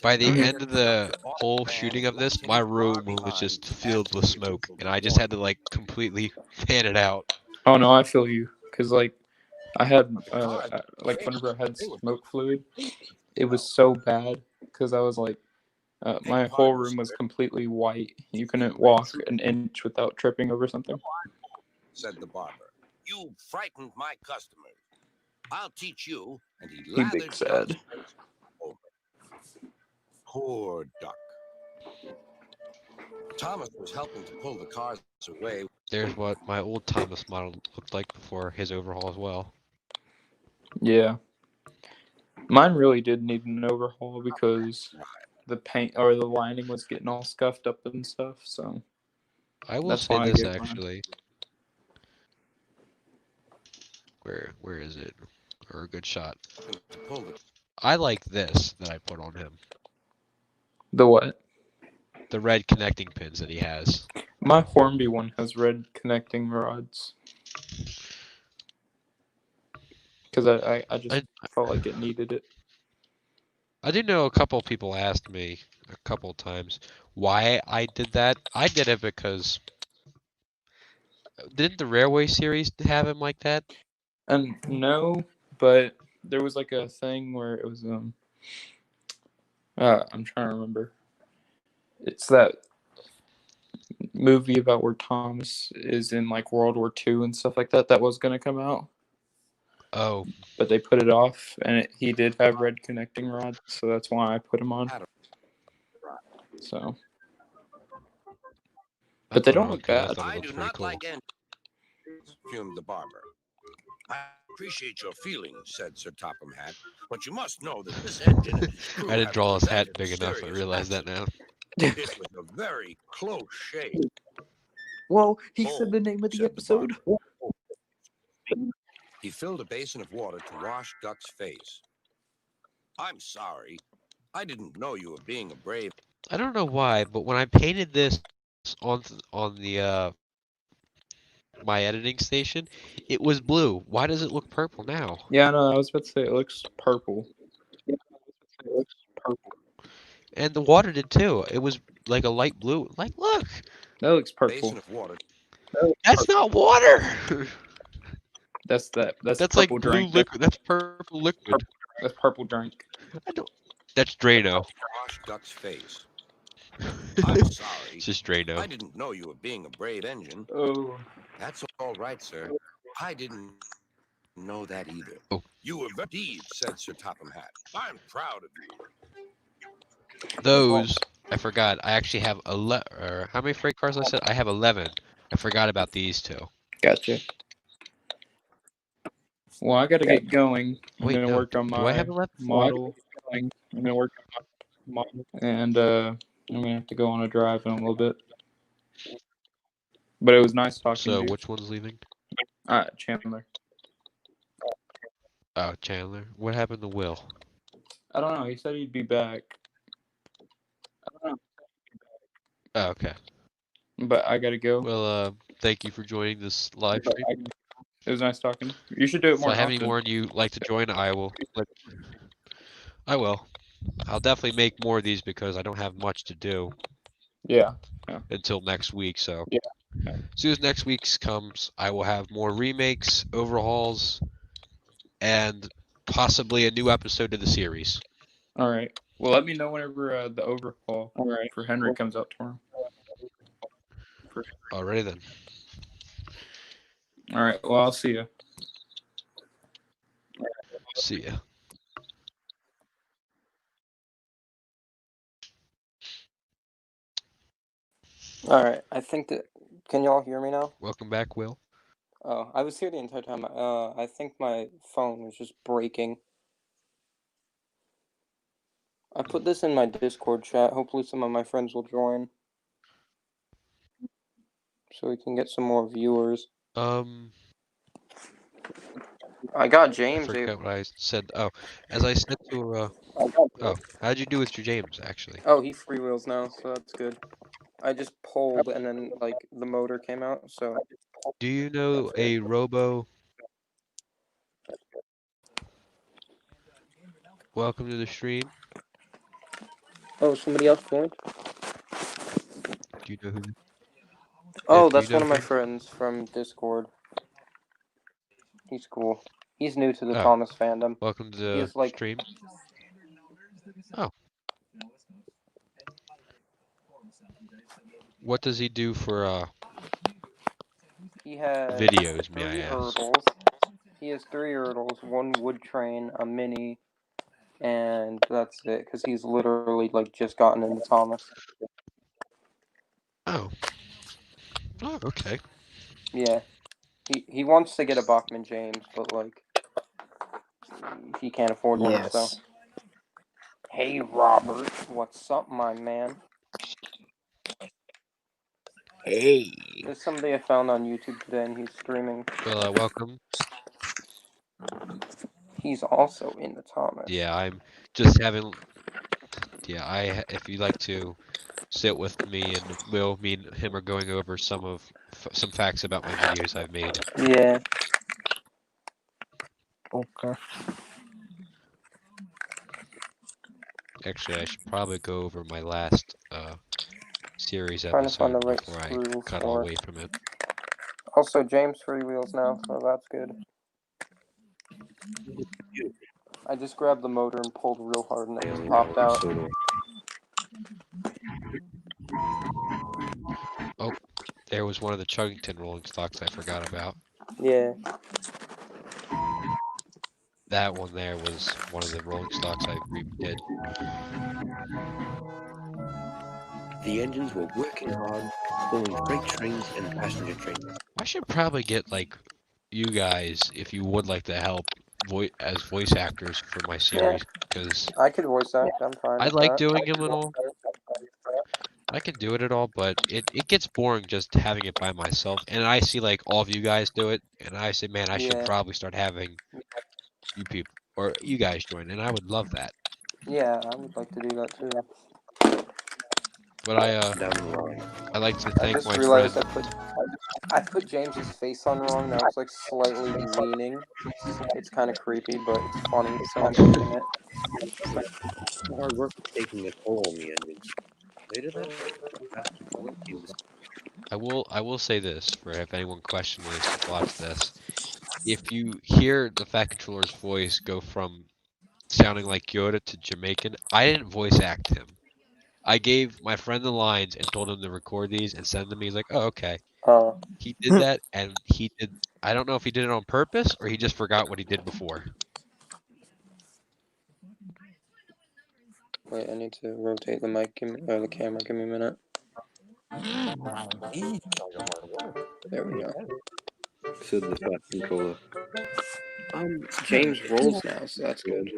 By the end of the whole shooting of this, my room was just filled with smoke, and I just had to like completely fan it out. Oh no, I feel you. Because like, I had like whenever I had smoke fluid, it was so bad because I was like, my whole room was completely white. You couldn't walk an inch without tripping over something. Said the barber. You frightened my customers. I'll teach you. And he He lathered big sad. Duck's face over. Poor Duck. Thomas was helping to pull the cars away. There's what my old Thomas model looked like before his overhaul as well. Yeah. Mine really did need an overhaul because the paint or the lining was getting all scuffed up and stuff. So I will that's say why I this gave mine. actually. Where is it? Or a good shot. To pull the I like this that I put on him. The what? The red connecting pins that he has. My Hornby one has red connecting rods because I just I felt like it needed it. I do know a couple people asked me a couple times why I did that. I did it because didn't the Railway series have him like that? And no, but there was like a thing where it was I'm trying to remember. It's that movie about where Thomas is in like World War II and stuff like that. That was gonna come out, Oh, but they put it off, and he did have red connecting rods, so that's why I put him on. So, I but they put it don't on look too. I bad. thought it I looked do pretty not cool. like engines, fumed the barber. I appreciate your feelings, said Sir Topham Hatt, but you must know that this engine and his crew I didn't have draw his hat prevented big enough. I serious realize that accidents. now. It was a very close shave. Well, he said Oh, the name of the said the episode. barber. He filled a basin of water to wash Duck's face. I'm sorry. I didn't know you were being a brave. I don't know why, but when I painted this on the my editing station, it was blue. Why does it look purple now? Yeah, no, I was about to say it looks purple. And the water did too. It was like a light blue. Like, look, That looks Basin purple. of water. that's not water. That's that. That's That's like purple blue drink. liquid. That's purple liquid. That's purple drink. I don't. That's Drano. Wash Duck's face. I'm sorry. It's just Drano. I didn't know you were being a brave engine. Oh, That's all right, sir. I didn't know that either. Oh, You were very deed, said Sir Topham Hatt. I'm proud of you. those. I forgot. I actually have 11. How many freight cars I said? I have 11. I forgot about these two. gotcha. Well, I got to get going. I'm Wait, gonna no. work on Do I have my 11? model. I'm gonna work on my model, and I'm gonna have to go on a drive in a little bit. But it was nice talking So to you. which one's leaving? Chandler. Oh, Chandler. What happened to Will? I don't know. He said he'd be back, Oh, okay. but I gotta go. Well, thank you for joining this live stream. It was nice talking. You should do it If more I have any often. more and you like to join, I will. I will. I'll definitely make more of these because I don't have much to do Yeah. until next week. So Yeah. as soon as next week's comes, I will have more remakes, overhauls, and possibly a new episode of the series. All right. Well, let me know whenever the overhaul for Henry comes out tomorrow. Alrighty then. All right. Well, I'll see you. See ya. All right, I think that. Can y'all hear me now? Welcome back, Will. Oh, I was here the entire time. I think my phone was just breaking. I put this in my Discord chat. Hopefully, some of my friends will join, so we can get some more viewers. I got I James. forgot what I said. Oh, as I said to oh, how'd you do with your James actually? Oh, he freewheels now, so that's good. I just pulled, and then like the motor came out. So Do you know a Robo? Welcome to the stream. oh, somebody else joined. Do you know who? Yeah, Oh, do you that's know one of my James? friends from Discord. He's cool. He's new to the Oh, Thomas fandom. welcome to He the has like stream. Oh, what does he do for he has videos, may I three ask? hurdles. He has three hurdles, one wood train, a mini, and that's it. Because he's literally like just gotten into Thomas. Oh, oh, okay. Yeah, he wants to get a Bachman James, but like he can't afford one. So, Yes. hey Robert, what's up, my man? Hey. There's somebody I found on YouTube today, and he's streaming. Well, welcome. He's also in the Thomas. Yeah, I'm just having. Yeah, if you'd like to sit with me and me and him are going over some facts about my videos I've made. Yeah. Okay. Actually, I should probably go over my last series Trying to find the episode right before I screw cut for away it. from it. Also, James freewheels now, so that's good. I just grabbed the motor and pulled real hard, and it just popped out. Oh, there was one of the Chuggington rolling stocks I forgot about. Yeah. That one there was one of the rolling stocks I redid. The engines were working hard, pulling freight trains and passenger trains. I should probably get like you guys, if you would like to help as voice actors for my Yeah. series, because I could voice act. I'm fine I with like that. doing them and all. I can do it at all, but it gets boring just having it by myself. And I see like all of you guys do it, and I say, man, I should Yeah. probably start having you people or you guys join, and I would love that. Yeah, I would like to do that too. But Down the line. I like to I thank just my realized friend. I put James's face on wrong. Now it's like slightly leaning. It's kind of creepy, but it's funny, so I'm keeping it. The hard work was taking a toll on the engines. Later that afternoon, came the I will say this for if anyone questioning this to watch this. If you hear the Fat Controller's voice go from sounding like Yoda to Jamaican, I didn't voice act him. I gave my friend the lines and told him to record these and send them. He's like, "Oh, okay." Uh, He did that, and he did. I don't know if he did it on purpose or he just forgot what he did before. wait, I need to rotate the mic or the camera. Give me a minute. There we go. said the Fat Controller. James rolls now, so that's good.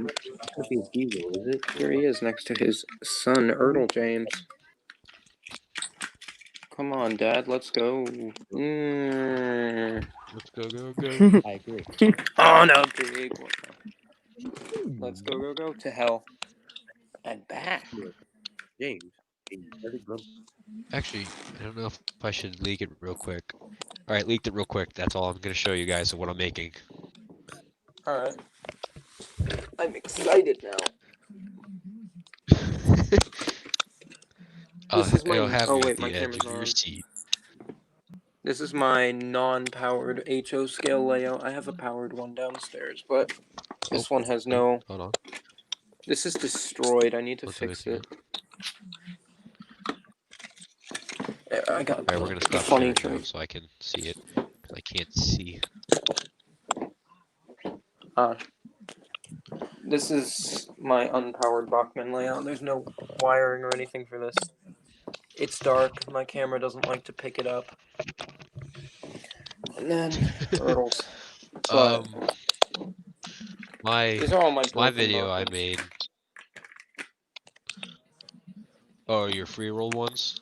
Nothing evil, is it? Here he is next to his son, Ertl James. Come on, Dad, let's go. Let's go. I agree. On a big one. Let's go to hell and back. James, a very grumpy. Actually, I don't know if I should leak it real quick. All right, leaked it real quick. That's all I'm gonna show you guys of what I'm making. All right. I'm excited now. This is It'll my. have Oh you at wait, my the edge camera's of your on. seat. This is my non-powered HO scale layout. I have a powered one downstairs, but this one has no. Hold on. This is destroyed. I need to One second fix here. it. I got All right, we're gonna the stop funny sharing now trait. so I can see it. 'Cause I can't see. This is my unpowered Bachmann layout. There's no wiring or anything for this. It's dark. My camera doesn't like to pick it up. And then Ertles. But My these are all my broken video I Bachmanns. made. Oh, your free roll ones?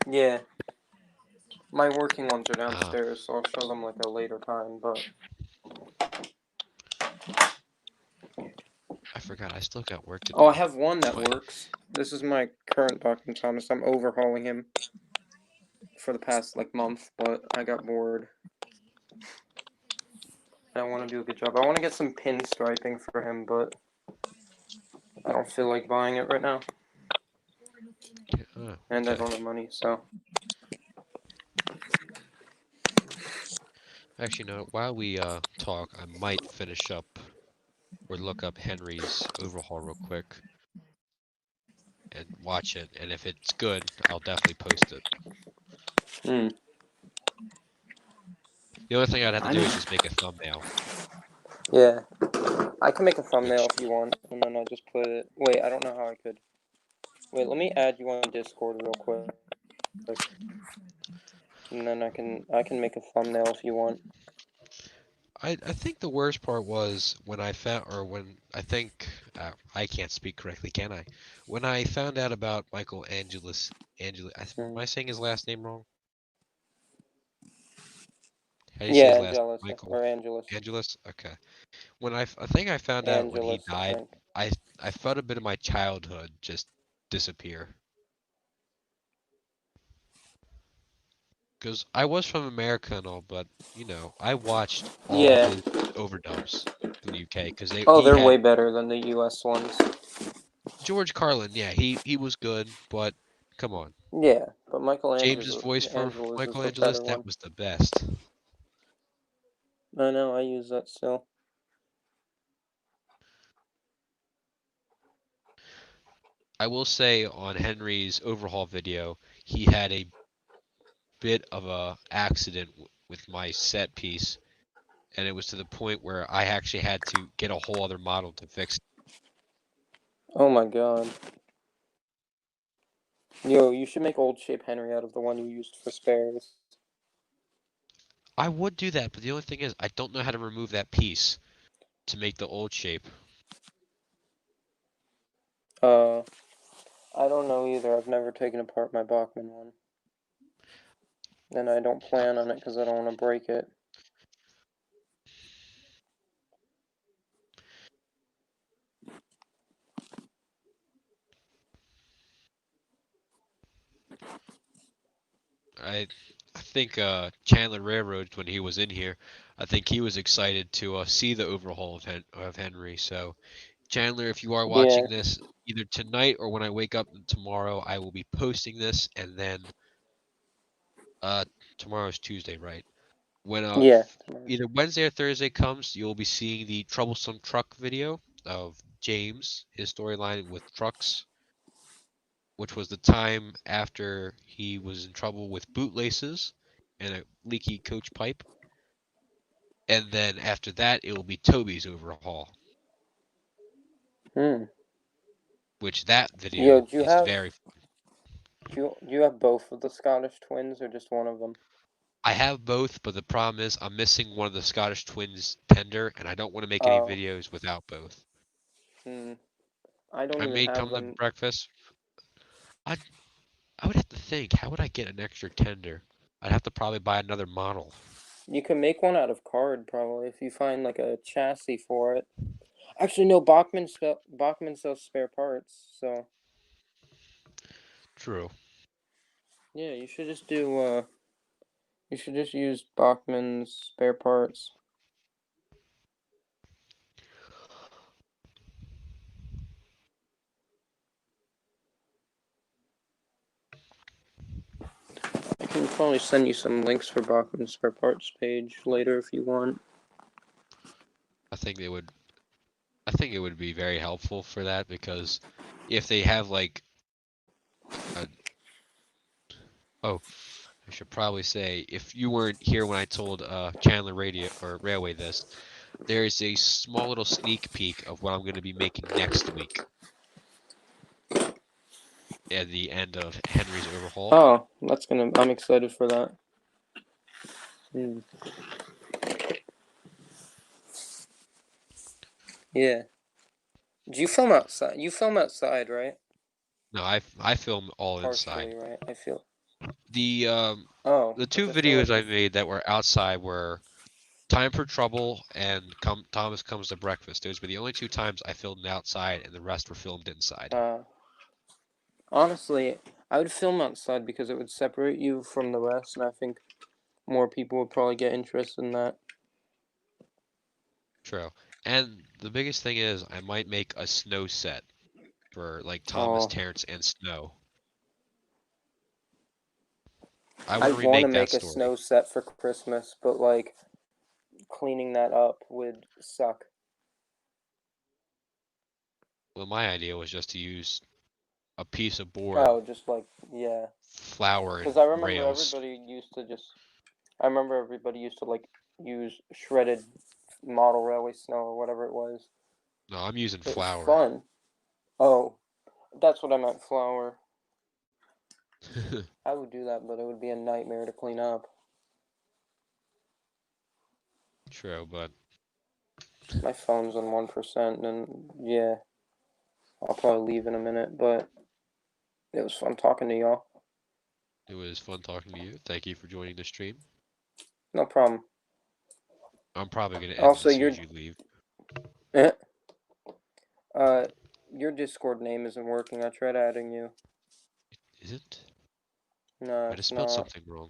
Yeah. My working ones are Ah, downstairs, so I'll show them like a later time, but I forgot. I still got work to do. oh, I have one that But works. This is my current Bachmann Thomas. I'm overhauling him for the past like month, but I got bored. I want to do a good job. I want to get some pinstriping for him, but I don't feel like buying it right now, and I okay. don't have money, so. Actually, no. While we talk, I might finish up or look up Henry's overhaul real quick and watch it. And if it's good, I'll definitely post it. Hmm. The only thing I'd have to I do need. is just make a thumbnail. Yeah, I can make a thumbnail Which if you want, and then I'll just put it. Wait, I don't know how I could. Wait, let me add you on Discord real quick, and then I can make a thumbnail if you want. I think the worst part was when I found, or when I think, I can't speak correctly, can I? When I found out about Michael Angelis, am Mm. I saying his last name wrong? How do you say his Yeah, last? Angelus Michael or Angelus. Angelis? Okay. When I think I found out when he Angelus, I died, think. I felt a bit of my childhood just disappear. Because I was from America and all, but I watched all Yeah. his overdubs from the UK because Oh, he they're had way better than the U.S. ones. George Carlin. Yeah, he was good, but come on, Yeah, but James's voice for Angelus is Michael the Angeles, better that one. was the best. I know, I use that still. I will say on Henry's overhaul video, he had a bit of a accident with my set piece, and it was to the point where I actually had to get a whole other model to fix it. Oh my god. Yo, you should make old shape Henry out of the one you used for spares. I would do that, but the only thing is I don't know how to remove that piece to make the old shape. Uh, I don't know either. I've never taken apart my Bachmann one. And I don't plan on it because I don't want to break it. I I think Chandler Railroad when he was in here, I think he was excited to see the overhaul of Henry. So Chandler, if you are Yeah, watching this either tonight or when I wake up tomorrow, I will be posting this, and then uh tomorrow's Tuesday, right? When yeah, tomorrow. either Wednesday or Thursday comes, you'll be seeing the troublesome truck video of James, his storyline with trucks, which was the time after he was in trouble with bootlaces and a leaky coach pipe. And then after that, it will be Toby's overhaul, Hmm. which that Yo, video is very. do you have both of the Scottish twins or just one of them? I have both, but the problem is I'm missing one of the Scottish twins tender, and I don't want to make any Oh, videos without both. hmm. I don't I even may have come to them. breakfast. I I would have to think, how would I get an extra tender? I'd have to probably buy another model. You can make one out of card probably if you find like a chassis for it. Actually, no. Bachman sells spare parts, so True. yeah, you should just do. You should just use Bachman's spare parts. I can probably send you some links for Bachman's spare parts page later if you want. I think they would. I think it would be very helpful for that because if they have like a oh, I should probably say if you weren't here when I told Chandler Radio or Railway this, there is a small little sneak peek of what I'm going to be making next week at the end of Henry's overhaul. Oh, that's gonna. I'm excited for that. Hmm. Yeah. Do you film outside? You film outside, right? No, I film all Partially, inside. right? I feel. The Oh, the two because I feel videos like I you. made that were outside were Time for Trouble and Thomas Comes to Breakfast. Those were the only two times I filmed outside, and the rest were filmed inside. Honestly, I would film outside because it would separate you from the rest, and I think more people would probably get interested in that. True. And the biggest thing is I might make a snow set for like Thomas, Oh, Terrence, and Snow. I I want to want to remake that make a story. snow set for Christmas, but like cleaning that up would suck. Well, my idea was just to use a piece of board, Oh, just like yeah, flour, because and I remember rails. everybody used to just. I remember everybody used to like use shredded model railway snow or whatever it was. No, I'm using It was flour. fun. Oh, that's what I meant, flour. I would do that, but it would be a nightmare to clean up. True, but My phone's on 1%, and yeah, I'll probably leave in a minute. But it was fun talking to y'all. it was fun talking to you. Thank you for joining the stream. No problem. I'm probably gonna end it Also, as soon as you leave. uh, your Discord name isn't working. I tried adding you. Is it? No, I just it's spelled not. something wrong.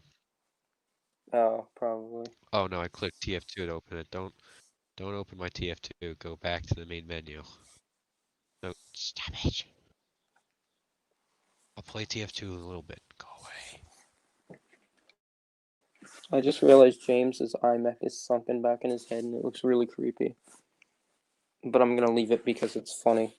Oh, probably. Oh no, I clicked TF2 to open it. Don't open my TF2. Go back to the main menu. No, stop it. I'll play TF2 in a little bit. Go away. I just realized James's iMac is sunken back in his head, and it looks really creepy. But I'm gonna leave it because it's funny.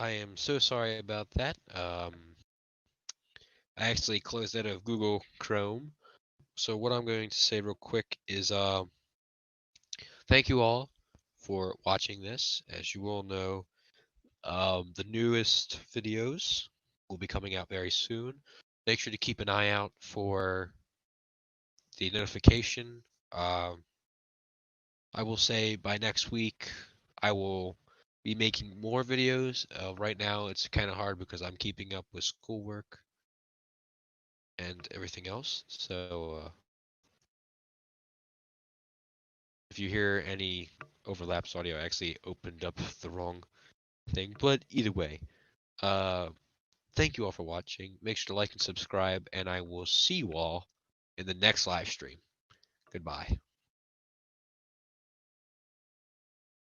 I am so sorry about that. I actually closed out of Google Chrome. So what I'm going to say real quick is thank you all for watching this. As you all know, the newest videos will be coming out very soon. Make sure to keep an eye out for the notification. Um, I will say by next week, I will be making more videos. Right now, it's kind of hard because I'm keeping up with schoolwork and everything else. So if you hear any overlaps audio, I actually opened up the wrong thing. But either way, uh, thank you all for watching. Make sure to like and subscribe, and I will see you all in the next live stream. Goodbye.